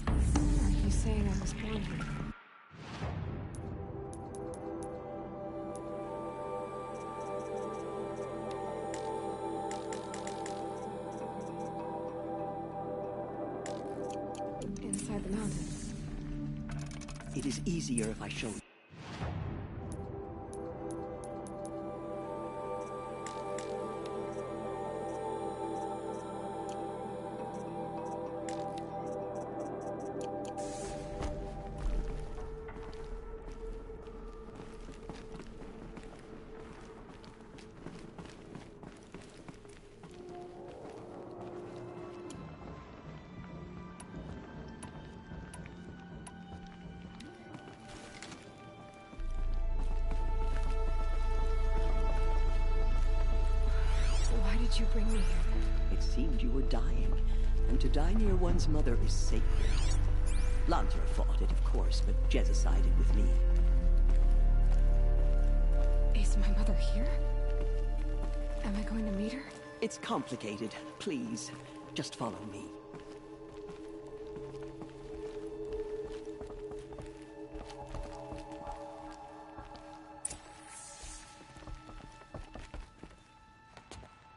Are you saying I was born here? Inside the mountain. It is easier if I show you. Why did you bring me here? It seemed you were dying, and to die near one's mother is sacred. Lansra fought it, of course, but Jezza sided with me. Is my mother here? Am I going to meet her? It's complicated. Please, just follow me.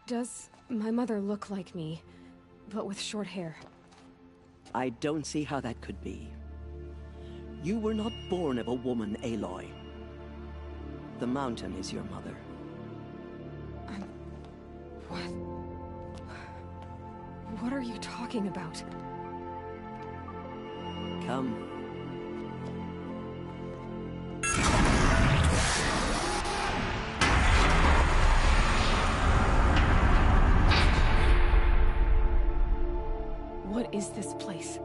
Does my mother look like me, but with short hair? I don't see how that could be. You were not born of a woman, Aloy. The mountain is your mother. What? What are you talking about? Come. is this place?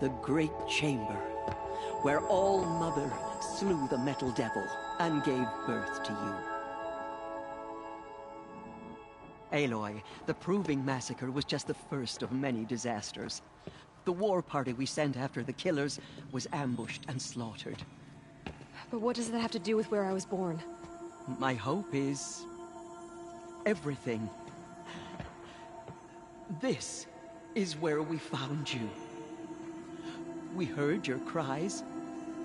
The Great Chamber, where All Mother slew the Metal Devil and gave birth to you. Aloy, the Proving Massacre was just the first of many disasters. The war party we sent after the killers was ambushed and slaughtered. But what does that have to do with where I was born? My hope is... everything. This is where we found you. We heard your cries,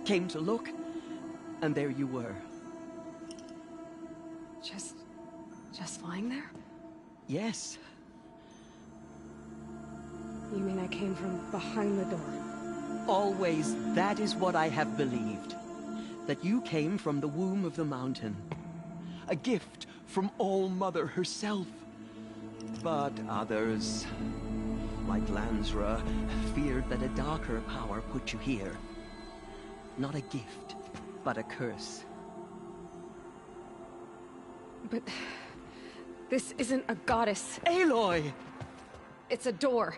came to look, and there you were. Just lying there? Yes. You mean I came from behind the door? Always, that is what I have believed. That you came from the womb of the mountain. A gift from All Mother herself. But others, like Lansra, feared that a darker power put you here. Not a gift, but a curse. But... this isn't a goddess. Aloy! It's a door.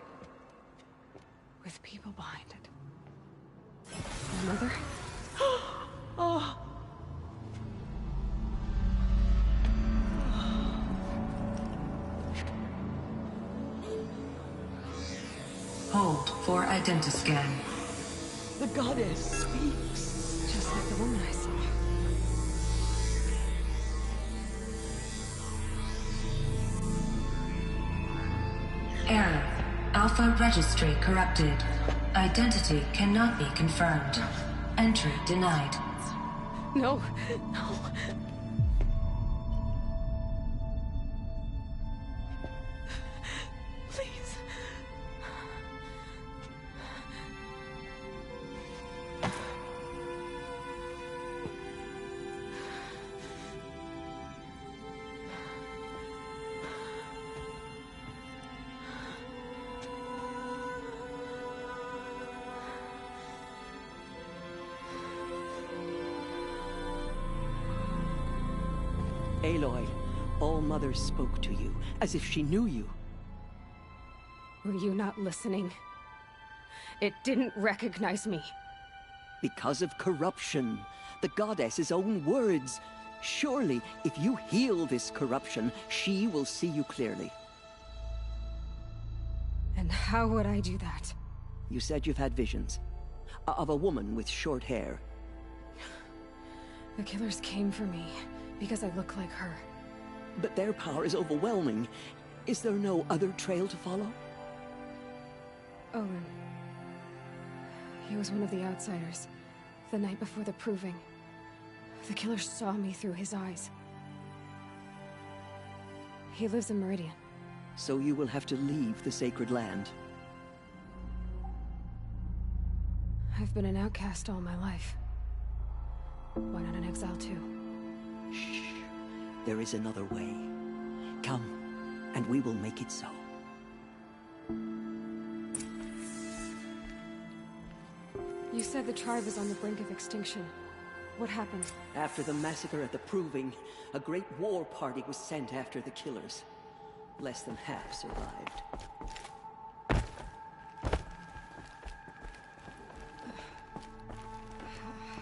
With people behind it. My mother? Oh. Hold for identiscan. The goddess speaks. Just like the woman I saw. Error. Alpha registry corrupted. Identity cannot be confirmed. Entry denied. No, no. Please. Aloy, All Mother spoke to you, as if she knew you. Were you not listening? It didn't recognize me. Because of corruption. The goddess's own words. Surely, if you heal this corruption, she will see you clearly. And how would I do that? You said you've had visions. Of a woman with short hair. The killers came for me, because I look like her. But their power is overwhelming. Is there no other trail to follow? Owen. He was one of the outsiders. The night before the Proving. The killers saw me through his eyes. He lives in Meridian. So you will have to leave the sacred land. I've been an outcast all my life. Why not an exile too? Shh. There is another way. Come, and we will make it so. You said the tribe is on the brink of extinction. What happened? After the massacre at the Proving, a great war party was sent after the killers. Less than half survived.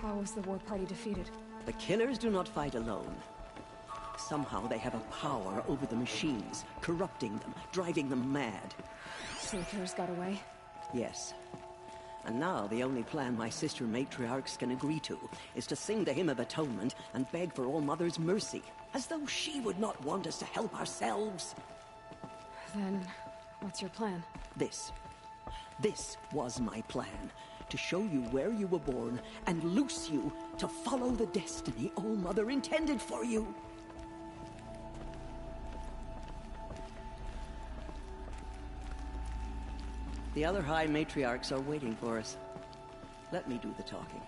How was the war party defeated? The killers do not fight alone. Somehow they have a power over the machines, corrupting them, driving them mad. So the killers got away? Yes. And now the only plan my sister matriarchs can agree to is to sing the Hymn of Atonement and beg for All Mother's mercy, as though she would not want us to help ourselves. Then, what's your plan? This was my plan. To show you where you were born and loose you to follow the destiny All Mother intended for you. The other High Matriarchs are waiting for us. Let me do the talking.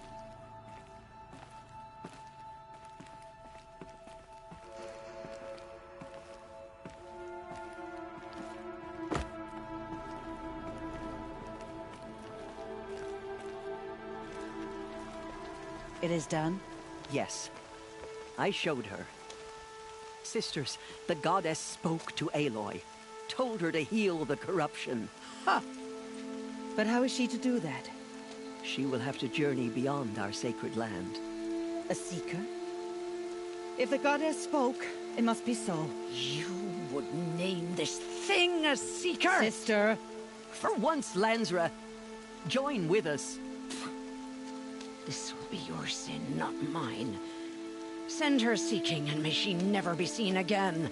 It is done? Yes. I showed her. Sisters, the goddess spoke to Aloy. told her to heal the corruption. Ha! But how is she to do that? She will have to journey beyond our sacred land. A seeker? If the goddess spoke, it must be so. You would name this thing a seeker? Sister! For once, Lansra, join with us. This will be your sin, not mine. Send her seeking, and may she never be seen again.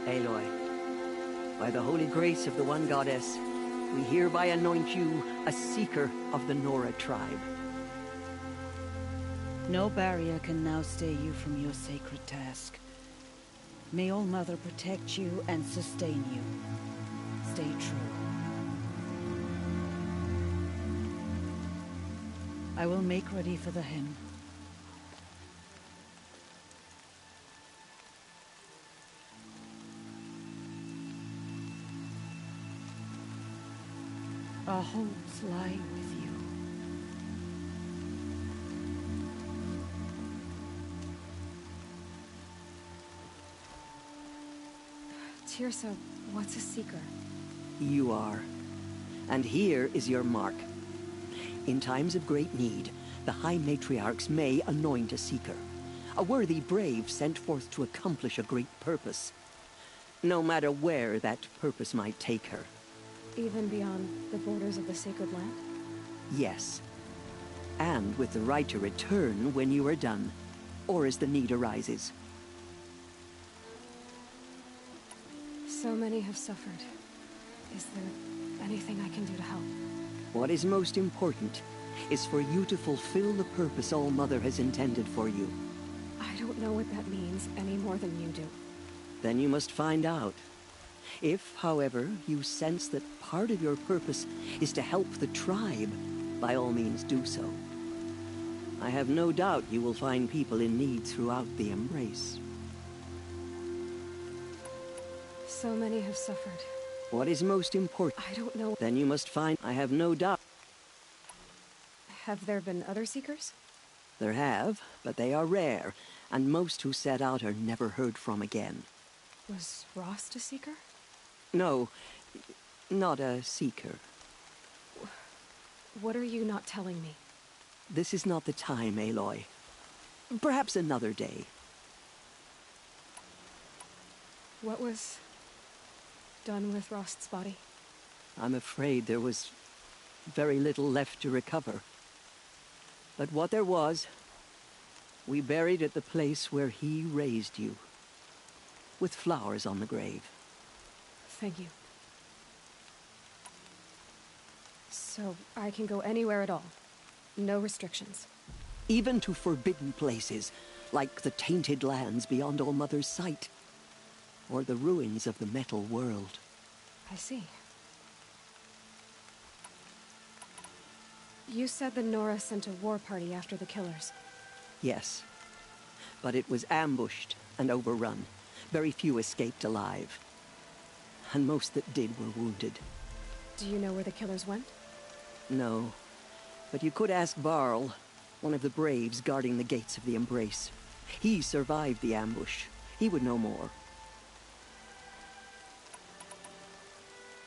Aloy, by the holy grace of the one goddess, we hereby anoint you a seeker of the Nora tribe. No barrier can now stay you from your sacred task. May All Mother protect you and sustain you. Stay true. I will make ready for the hymn. Our hopes lie with you. Tirsa, what's a seeker? You are. And here is your mark. In times of great need, the High Matriarchs may anoint a seeker. A worthy brave sent forth to accomplish a great purpose. No matter where that purpose might take her. Even beyond the borders of the sacred land? Yes. And with the right to return when you are done, or as the need arises. So many have suffered. Is there anything I can do to help? What is most important is for you to fulfill the purpose All Mother has intended for you. I don't know what that means any more than you do. Then you must find out. If, however, you sense that part of your purpose is to help the tribe, by all means do so. I have no doubt you will find people in need throughout the Embrace. So many have suffered. What is most important? I don't know. Then you must find. I have no doubt. Have there been other seekers? There have, but they are rare, and most who set out are never heard from again. Was Rost a seeker? No, not a seeker. What are you not telling me? This is not the time, Aloy. Perhaps another day. What was done with Rost's body? I'm afraid there was very little left to recover. But what there was, we buried at the place where he raised you, with flowers on the grave. Thank you. So, I can go anywhere at all? No restrictions? Even to forbidden places, like the tainted lands beyond All Mother's sight, or the ruins of the metal world. I see. You said the Nora sent a war party after the killers. Yes, but it was ambushed and overrun. Very few escaped alive. And most that did were wounded. Do you know where the killers went? No, but you could ask Varl, one of the braves guarding the gates of the Embrace. He survived the ambush. He would know more.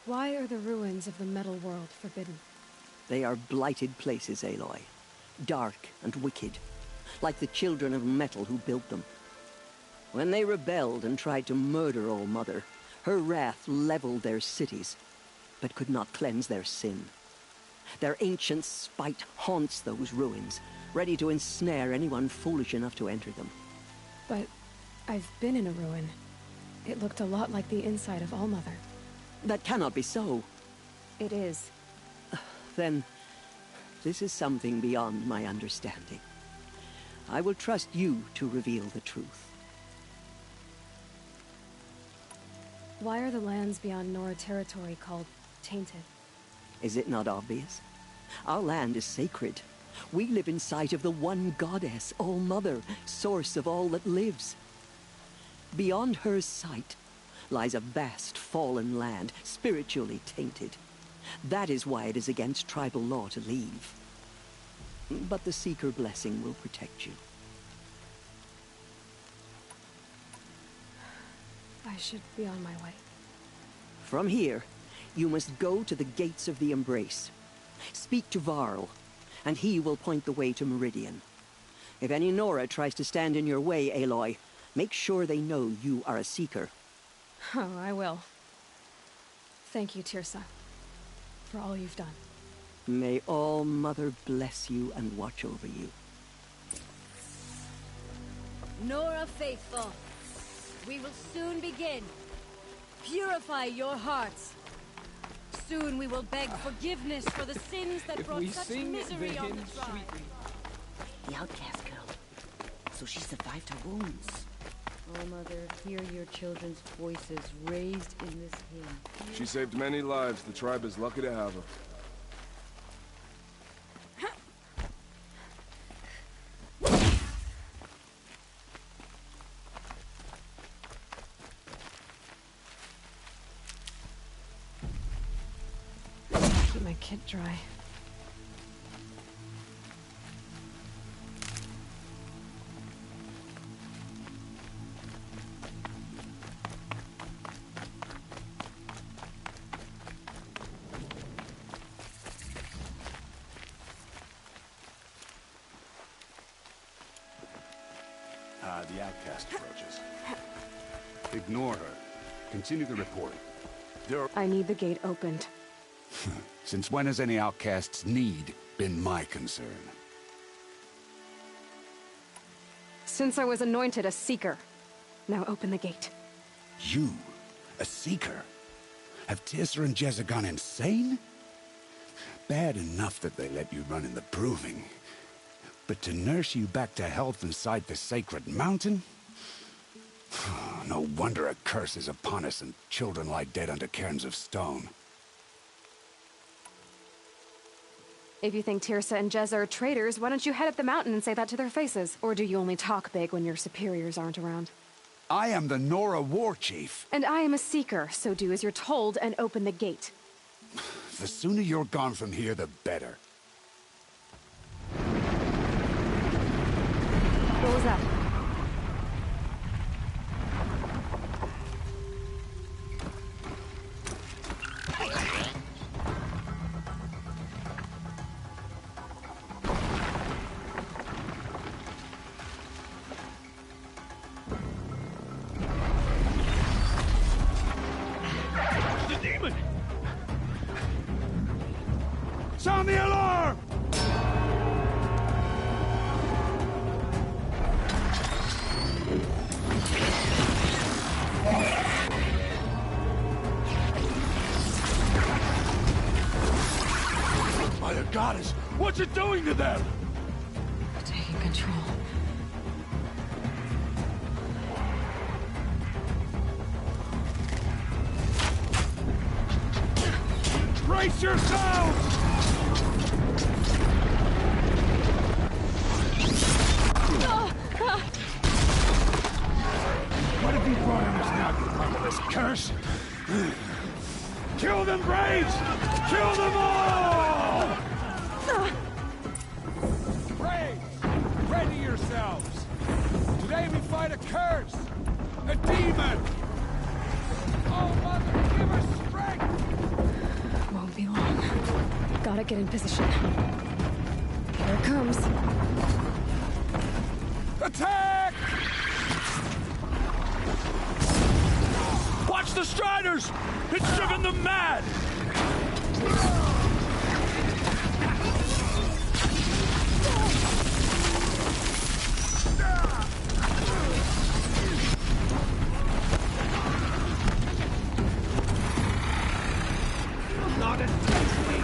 Why are the ruins of the metal world forbidden? They are blighted places, Aloy. Dark and wicked, like the children of metal who built them. When they rebelled and tried to murder All Mother, her wrath leveled their cities, but could not cleanse their sin. Their ancient spite haunts those ruins, ready to ensnare anyone foolish enough to enter them. But I've been in a ruin. It looked a lot like the inside of All Mother. That cannot be so. It is. Then, this is something beyond my understanding. I will trust you to reveal the truth. Why are the lands beyond Nora territory called tainted? Is it not obvious? Our land is sacred. We live in sight of the one goddess, All Mother, source of all that lives. Beyond her sight lies a vast fallen land, spiritually tainted. That is why it is against tribal law to leave. But the Seeker blessing will protect you. I should be on my way. From here, you must go to the gates of the Embrace. Speak to Varl, and he will point the way to Meridian. If any Nora tries to stand in your way, Aloy, make sure they know you are a Seeker. Oh, I will. Thank you, Tirsa, for all you've done. May All Mother bless you and watch over you. Nora faithful, we will soon begin. Purify your hearts. Soon we will beg forgiveness for the sins that brought such misery on the tribe. The outcast girl. So she survived her wounds. Oh, Mother, hear your children's voices raised in this hymn. She saved many lives. The tribe is lucky to have her. Keep my kit dry. The outcast approaches. Ignore her. Continue the report. I need the gate opened. Since when has any outcast's need been my concern? Since I was anointed a Seeker. Now open the gate. You? A Seeker? Have Tirsa and Jezza gone insane? Bad enough that they let you run in the Proving. But to nurse you back to health inside the sacred mountain? No wonder a curse is upon us and children lie dead under cairns of stone. If you think Tirsa and Jezza are traitors, why don't you head up the mountain and say that to their faces? Or do you only talk big when your superiors aren't around? I am the Nora War Chief. And I am a Seeker, so do as you're told and open the gate. The sooner you're gone from here, the better. What was that? The demon! Sound the alarm! By the goddess, what's it doing to them? Taking control. Brace yourselves! What have you brought on us now, you motherless curse? Kill them, Braves! Kill them all! Braves, ready yourselves. Today we fight a curse, a demon. Oh, Mother, give us strength. Won't be long. Gotta get in position. Here it comes. Attack! Watch the Striders! It's driven them mad! Not against me!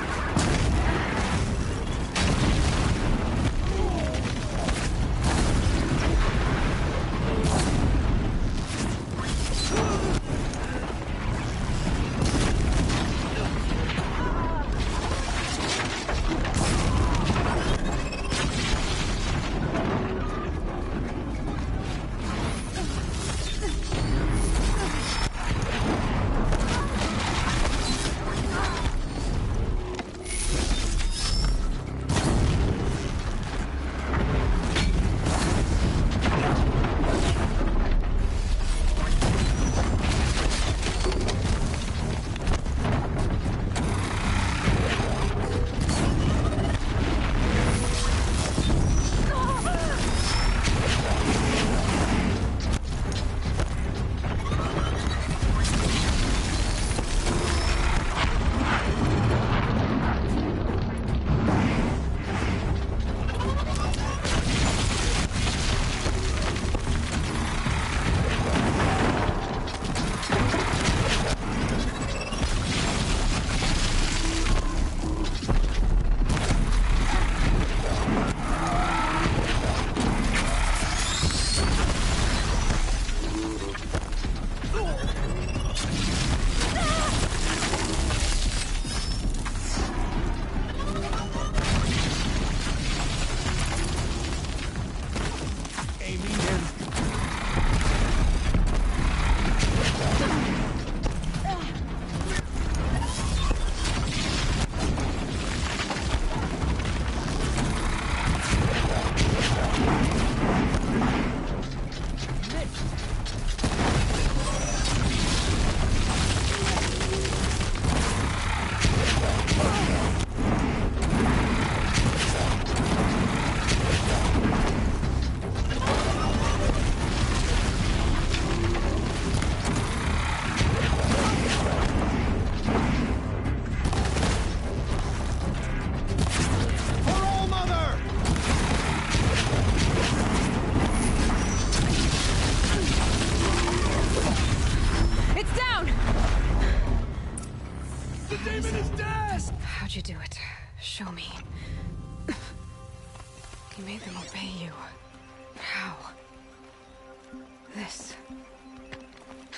This.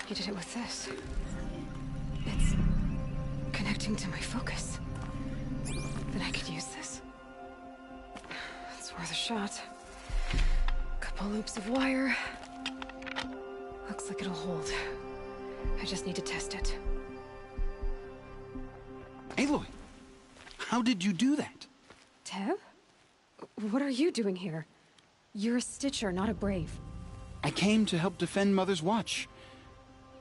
You did it with this. It's connecting to my focus. Then I could use this. It's worth a shot. Couple loops of wire. Looks like it'll hold. I just need to test it. Aloy, how did you do that? Teb? What are you doing here? You're a Stitcher, not a Brave. I came to help defend Mother's Watch.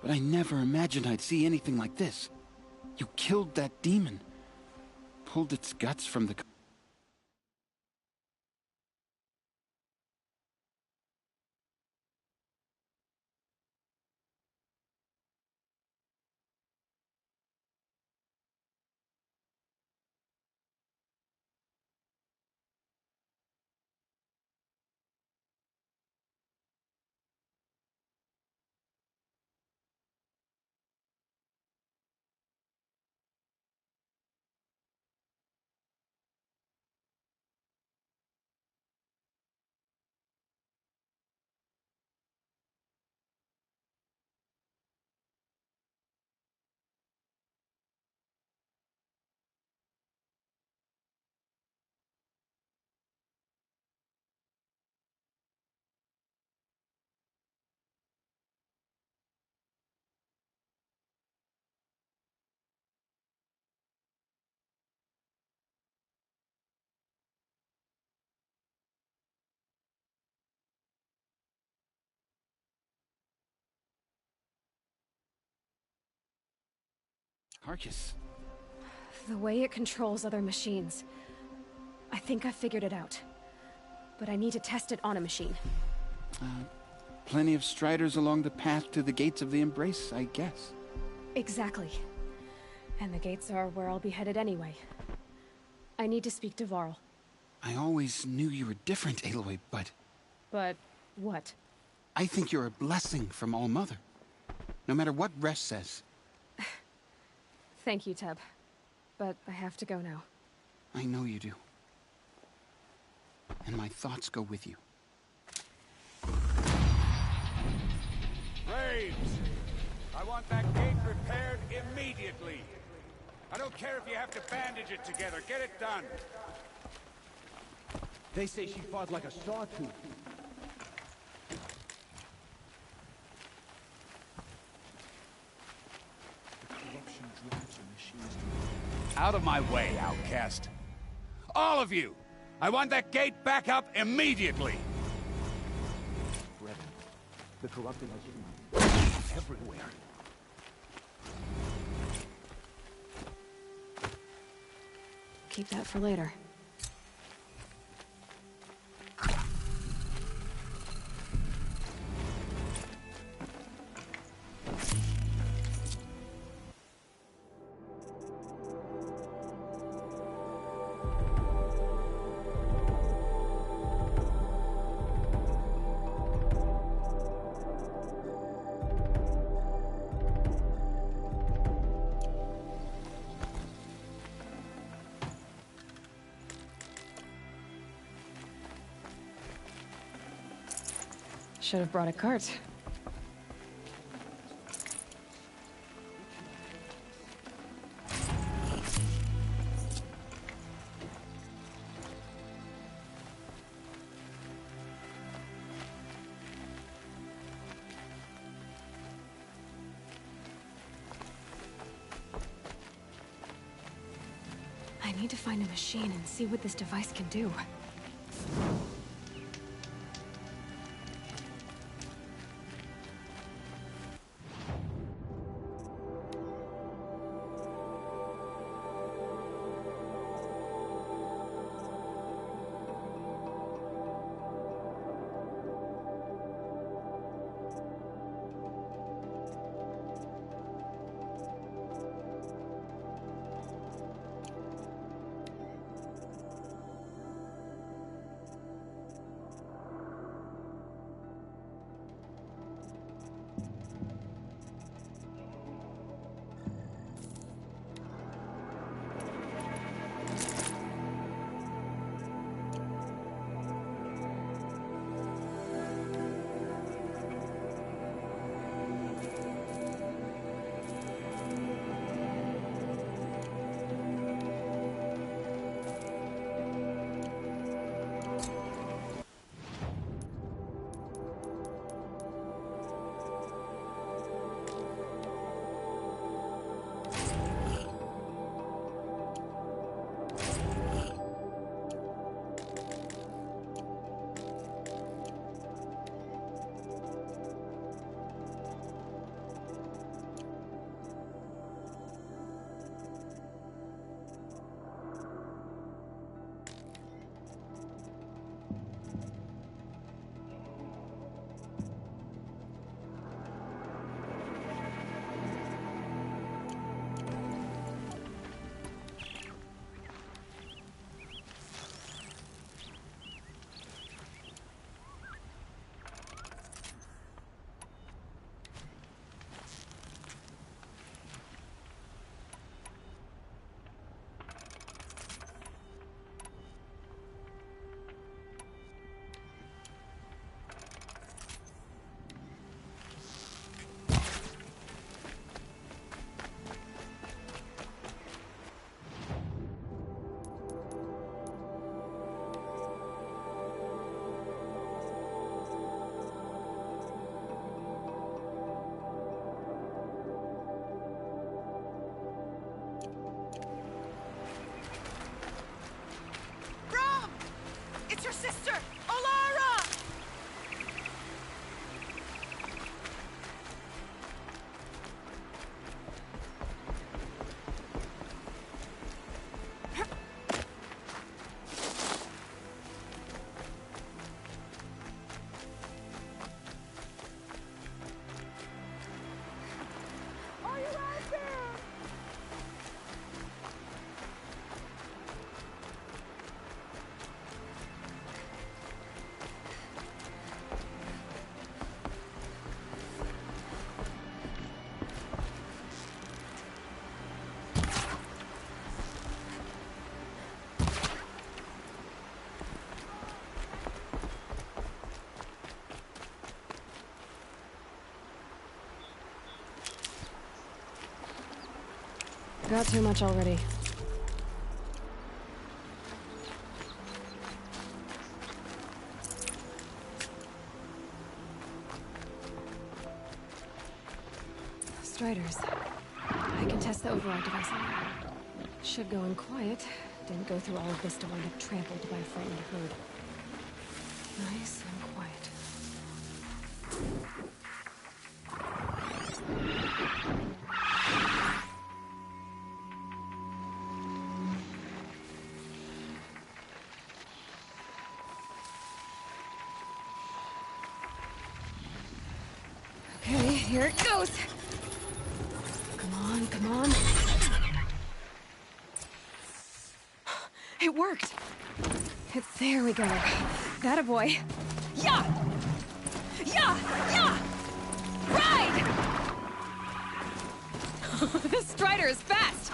But I never imagined I'd see anything like this. You killed that demon. Pulled its guts from the... Arcus. The way it controls other machines. I think I figured it out. But I need to test it on a machine. Plenty of striders along the path to the gates of the Embrace, I guess. Exactly. And the gates are where I'll be headed anyway. I need to speak to Varl. I always knew you were different, Aloy, but... But what? I think you're a blessing from All-Mother. No matter what Resh says. Thank you, Teb. But I have to go now. I know you do. And my thoughts go with you. Braves! I want that gate repaired immediately. I don't care if you have to bandage it together. Get it done. They say she fought like a sawtooth. Out of my way, outcast. All of you! I want that gate back up immediately! The corrupted machine everywhere. Keep that for later. Should have brought a cart. I need to find a machine and see what this device can do. got too much already. Striders. I can test the override device on them. Should go in quiet. Didn't go through all of this to wind up trampled by a frightened herd. Nice and quiet. Okay, here it goes. Come on, come on. It worked. There we go. That a boy. Yeah! Yeah! Yeah! Ride! This Strider is fast.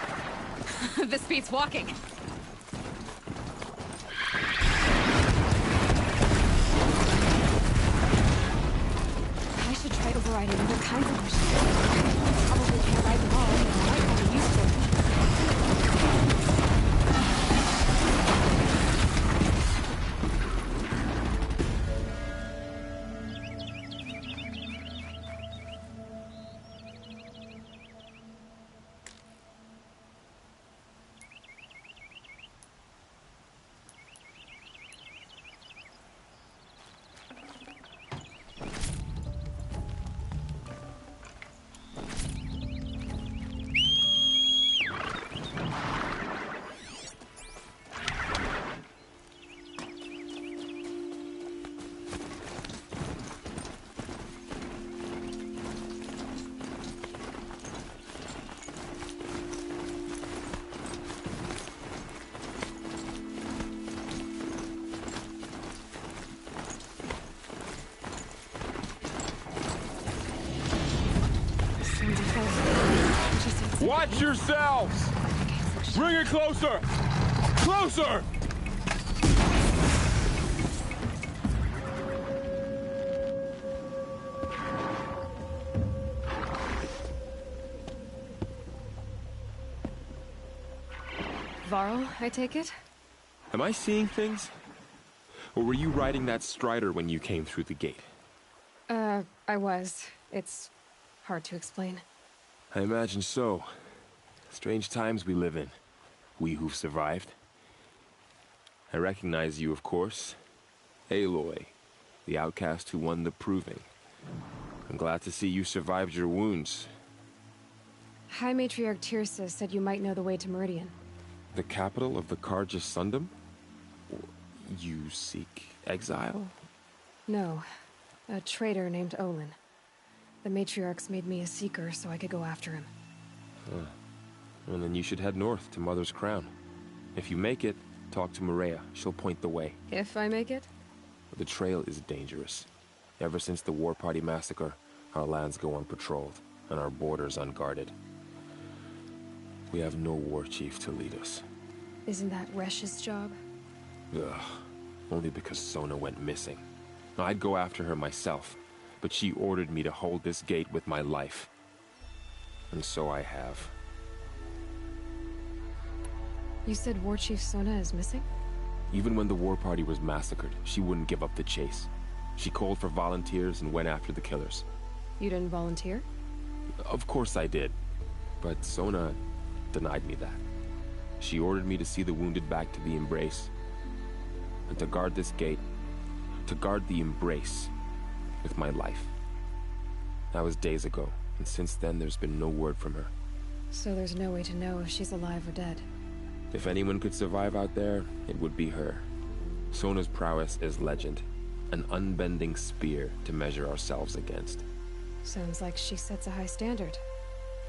This beats walking. I should try overriding other kinds of machines. Probably can't ride them all, but it might find it useful. Watch yourselves! Bring it closer! Closer! Varl, I take it? Am I seeing things? Or were you riding that Strider when you came through the gate? I was. It's hard to explain. I imagine so. Strange times we live in. We who've survived. I recognize you, of course. Aloy, the outcast who won the proving. I'm glad to see you survived your wounds. High Matriarch Tirsa said you might know the way to Meridian. The capital of the Carja Sundom? You seek exile? No. A traitor named Olin. The Matriarchs made me a seeker so I could go after him. Well, then you should head north to Mother's Crown. If you make it, talk to Maria. She'll point the way. If I make it? The trail is dangerous. Ever since the War Party massacre, our lands go unpatrolled, and our borders unguarded. We have no war chief to lead us. Isn't that Resh's job? Ugh. Only because Sona went missing. I'd go after her myself, but she ordered me to hold this gate with my life. And so I have. You said War Chief Sona is missing? Even when the War Party was massacred, she wouldn't give up the chase. She called for volunteers and went after the killers. You didn't volunteer? Of course I did. But Sona denied me that. She ordered me to see the wounded back to the Embrace. And to guard this gate. To guard the Embrace. With my life. That was days ago, and since then there's been no word from her. So there's no way to know if she's alive or dead. If anyone could survive out there, it would be her. Sona's prowess is legend. An unbending spear to measure ourselves against. Sounds like she sets a high standard.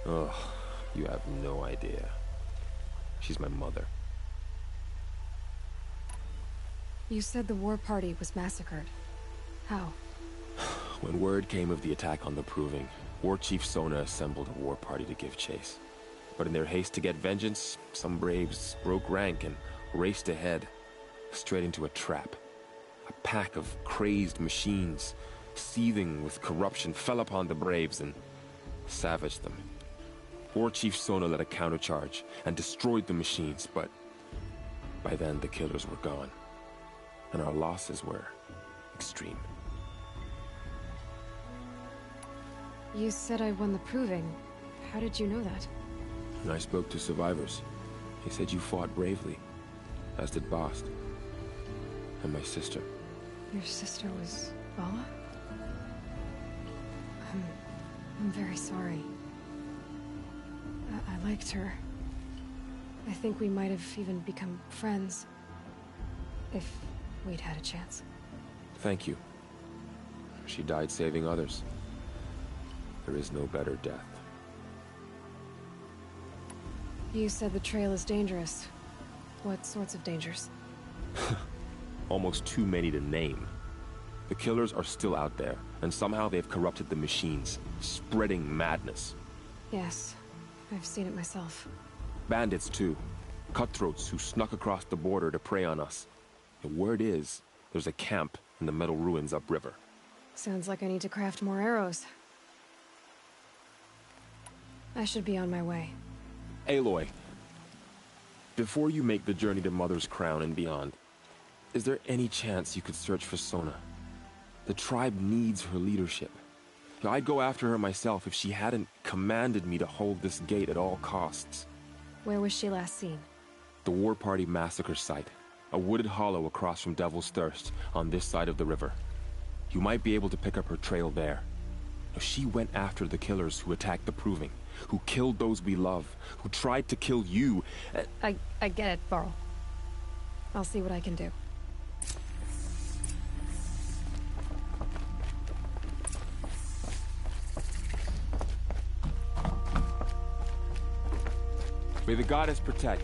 Ugh, you have no idea. She's my mother. You said the War Party was massacred. How? When word came of the attack on the Proving, War Chief Sona assembled a war party to give chase. But in their haste to get vengeance, some braves broke rank and raced ahead, straight into a trap. A pack of crazed machines, seething with corruption, fell upon the braves and savaged them. War Chief Sona led a countercharge and destroyed the machines, but by then the killers were gone, and our losses were extreme. You said I won the proving. How did you know that? And I spoke to survivors. They said you fought bravely, as did Bast. And my sister. Your sister was Bala? I'm very sorry. I liked her. I think we might have even become friends. If we'd had a chance. Thank you. She died saving others. There is no better death. You said the trail is dangerous. What sorts of dangers? Almost too many to name. The killers are still out there, and somehow they've corrupted the machines, spreading madness. Yes, I've seen it myself. Bandits, too. Cutthroats who snuck across the border to prey on us. The word is, there's a camp in the metal ruins upriver. Sounds like I need to craft more arrows. I should be on my way. Aloy, before you make the journey to Mother's Crown and beyond, is there any chance you could search for Sona? The tribe needs her leadership. I'd go after her myself if she hadn't commanded me to hold this gate at all costs. Where was she last seen? The War Party massacre site. A wooded hollow across from Devil's Thirst, on this side of the river. You might be able to pick up her trail there. She went after the killers who attacked the Proving, who killed those we love, who tried to kill you. I get it, Varl. I'll see what I can do. May the goddess protect.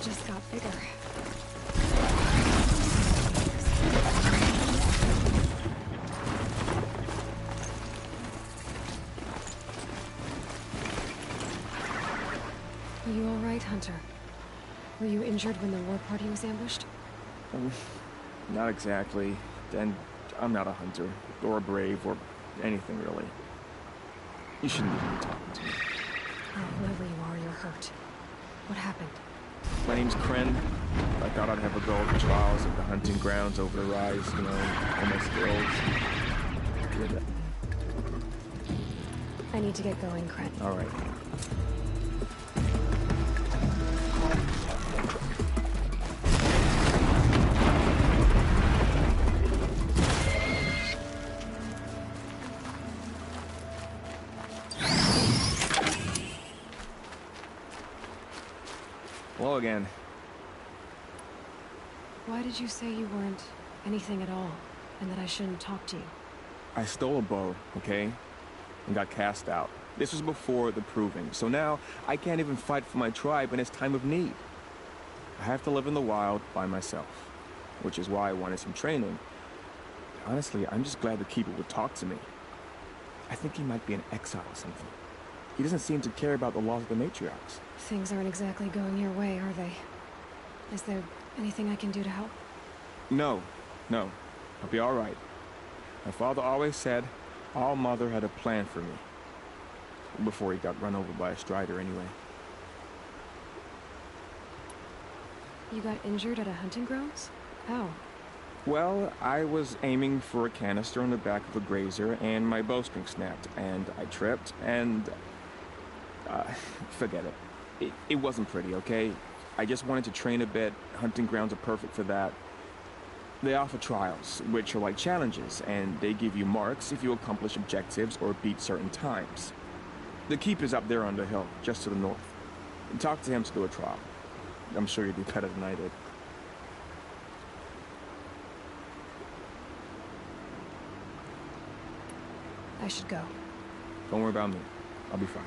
Just got bigger. Are you all right, Hunter? Were you injured when the war party was ambushed? Not exactly. And I'm not a hunter, or a brave, or anything really. You shouldn't even be talking to me. Oh, whoever you are, you're hurt. What happened? My name's Kren. I thought I'd have a go at the trials at the hunting grounds over the rise, you know, on my skills. Good. I need to get going, Kren. All right. Hello again. Why did you say you weren't anything at all, and that I shouldn't talk to you? I stole a bow, okay? And got cast out. This was before the Proving, so now I can't even fight for my tribe in its time of need. I have to live in the wild by myself, which is why I wanted some training. Honestly, I'm just glad the Keeper would talk to me. I think he might be in exile or something. He doesn't seem to care about the laws of the matriarchs. Things aren't exactly going your way, are they? Is there anything I can do to help? No. I'll be all right. My father always said All Mother had a plan for me. Before he got run over by a strider, anyway. You got injured at a hunting grounds? How? Well, I was aiming for a canister on the back of a grazer, and my bowstring snapped, and I tripped, and... forget it. It wasn't pretty, okay? I just wanted to train a bit. Hunting grounds are perfect for that. They offer trials, which are like challenges, and they give you marks if you accomplish objectives or beat certain times. The keep is up there on the hill, just to the north. Talk to him to do a trial. I'm sure you'd do better than I did. I should go. Don't worry about me. I'll be fine.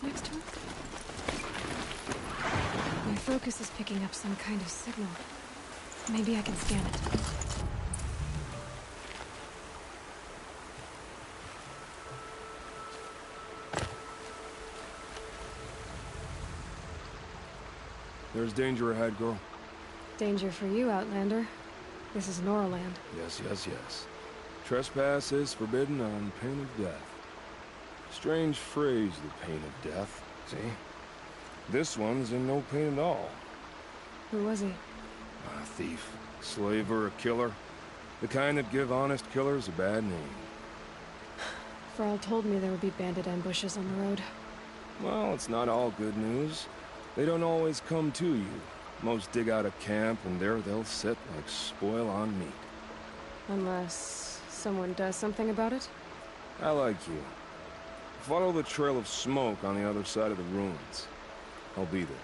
Next to it? My focus is picking up some kind of signal. Maybe I can scan it. There's danger ahead, girl. Danger for you, Outlander. This is Noraland. Yes, yes, yes. Trespass is forbidden on pain of death. Strange phrase, the pain of death. See? This one's in no pain at all. Who was he? A thief, slaver, a killer. The kind that give honest killers a bad name. Frall told me there would be bandit ambushes on the road. Well, it's not all good news. They don't always come to you. Most dig out of camp, and there they'll sit like spoil on meat. Unless someone does something about it? I like you. Follow the trail of smoke on the other side of the ruins. I'll be there.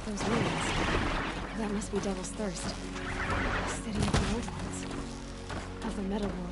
Those ruins. That must be Devil's Thirst. City of the Old Ones. Of the Metal World.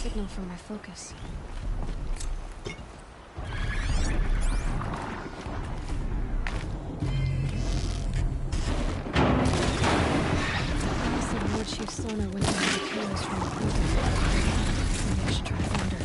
Signal from my focus. Lord Chief Sona went down the cameras from the cruiser. Maybe I should try to find her.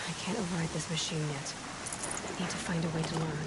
I can't override this machine yet. I need to find a way to learn.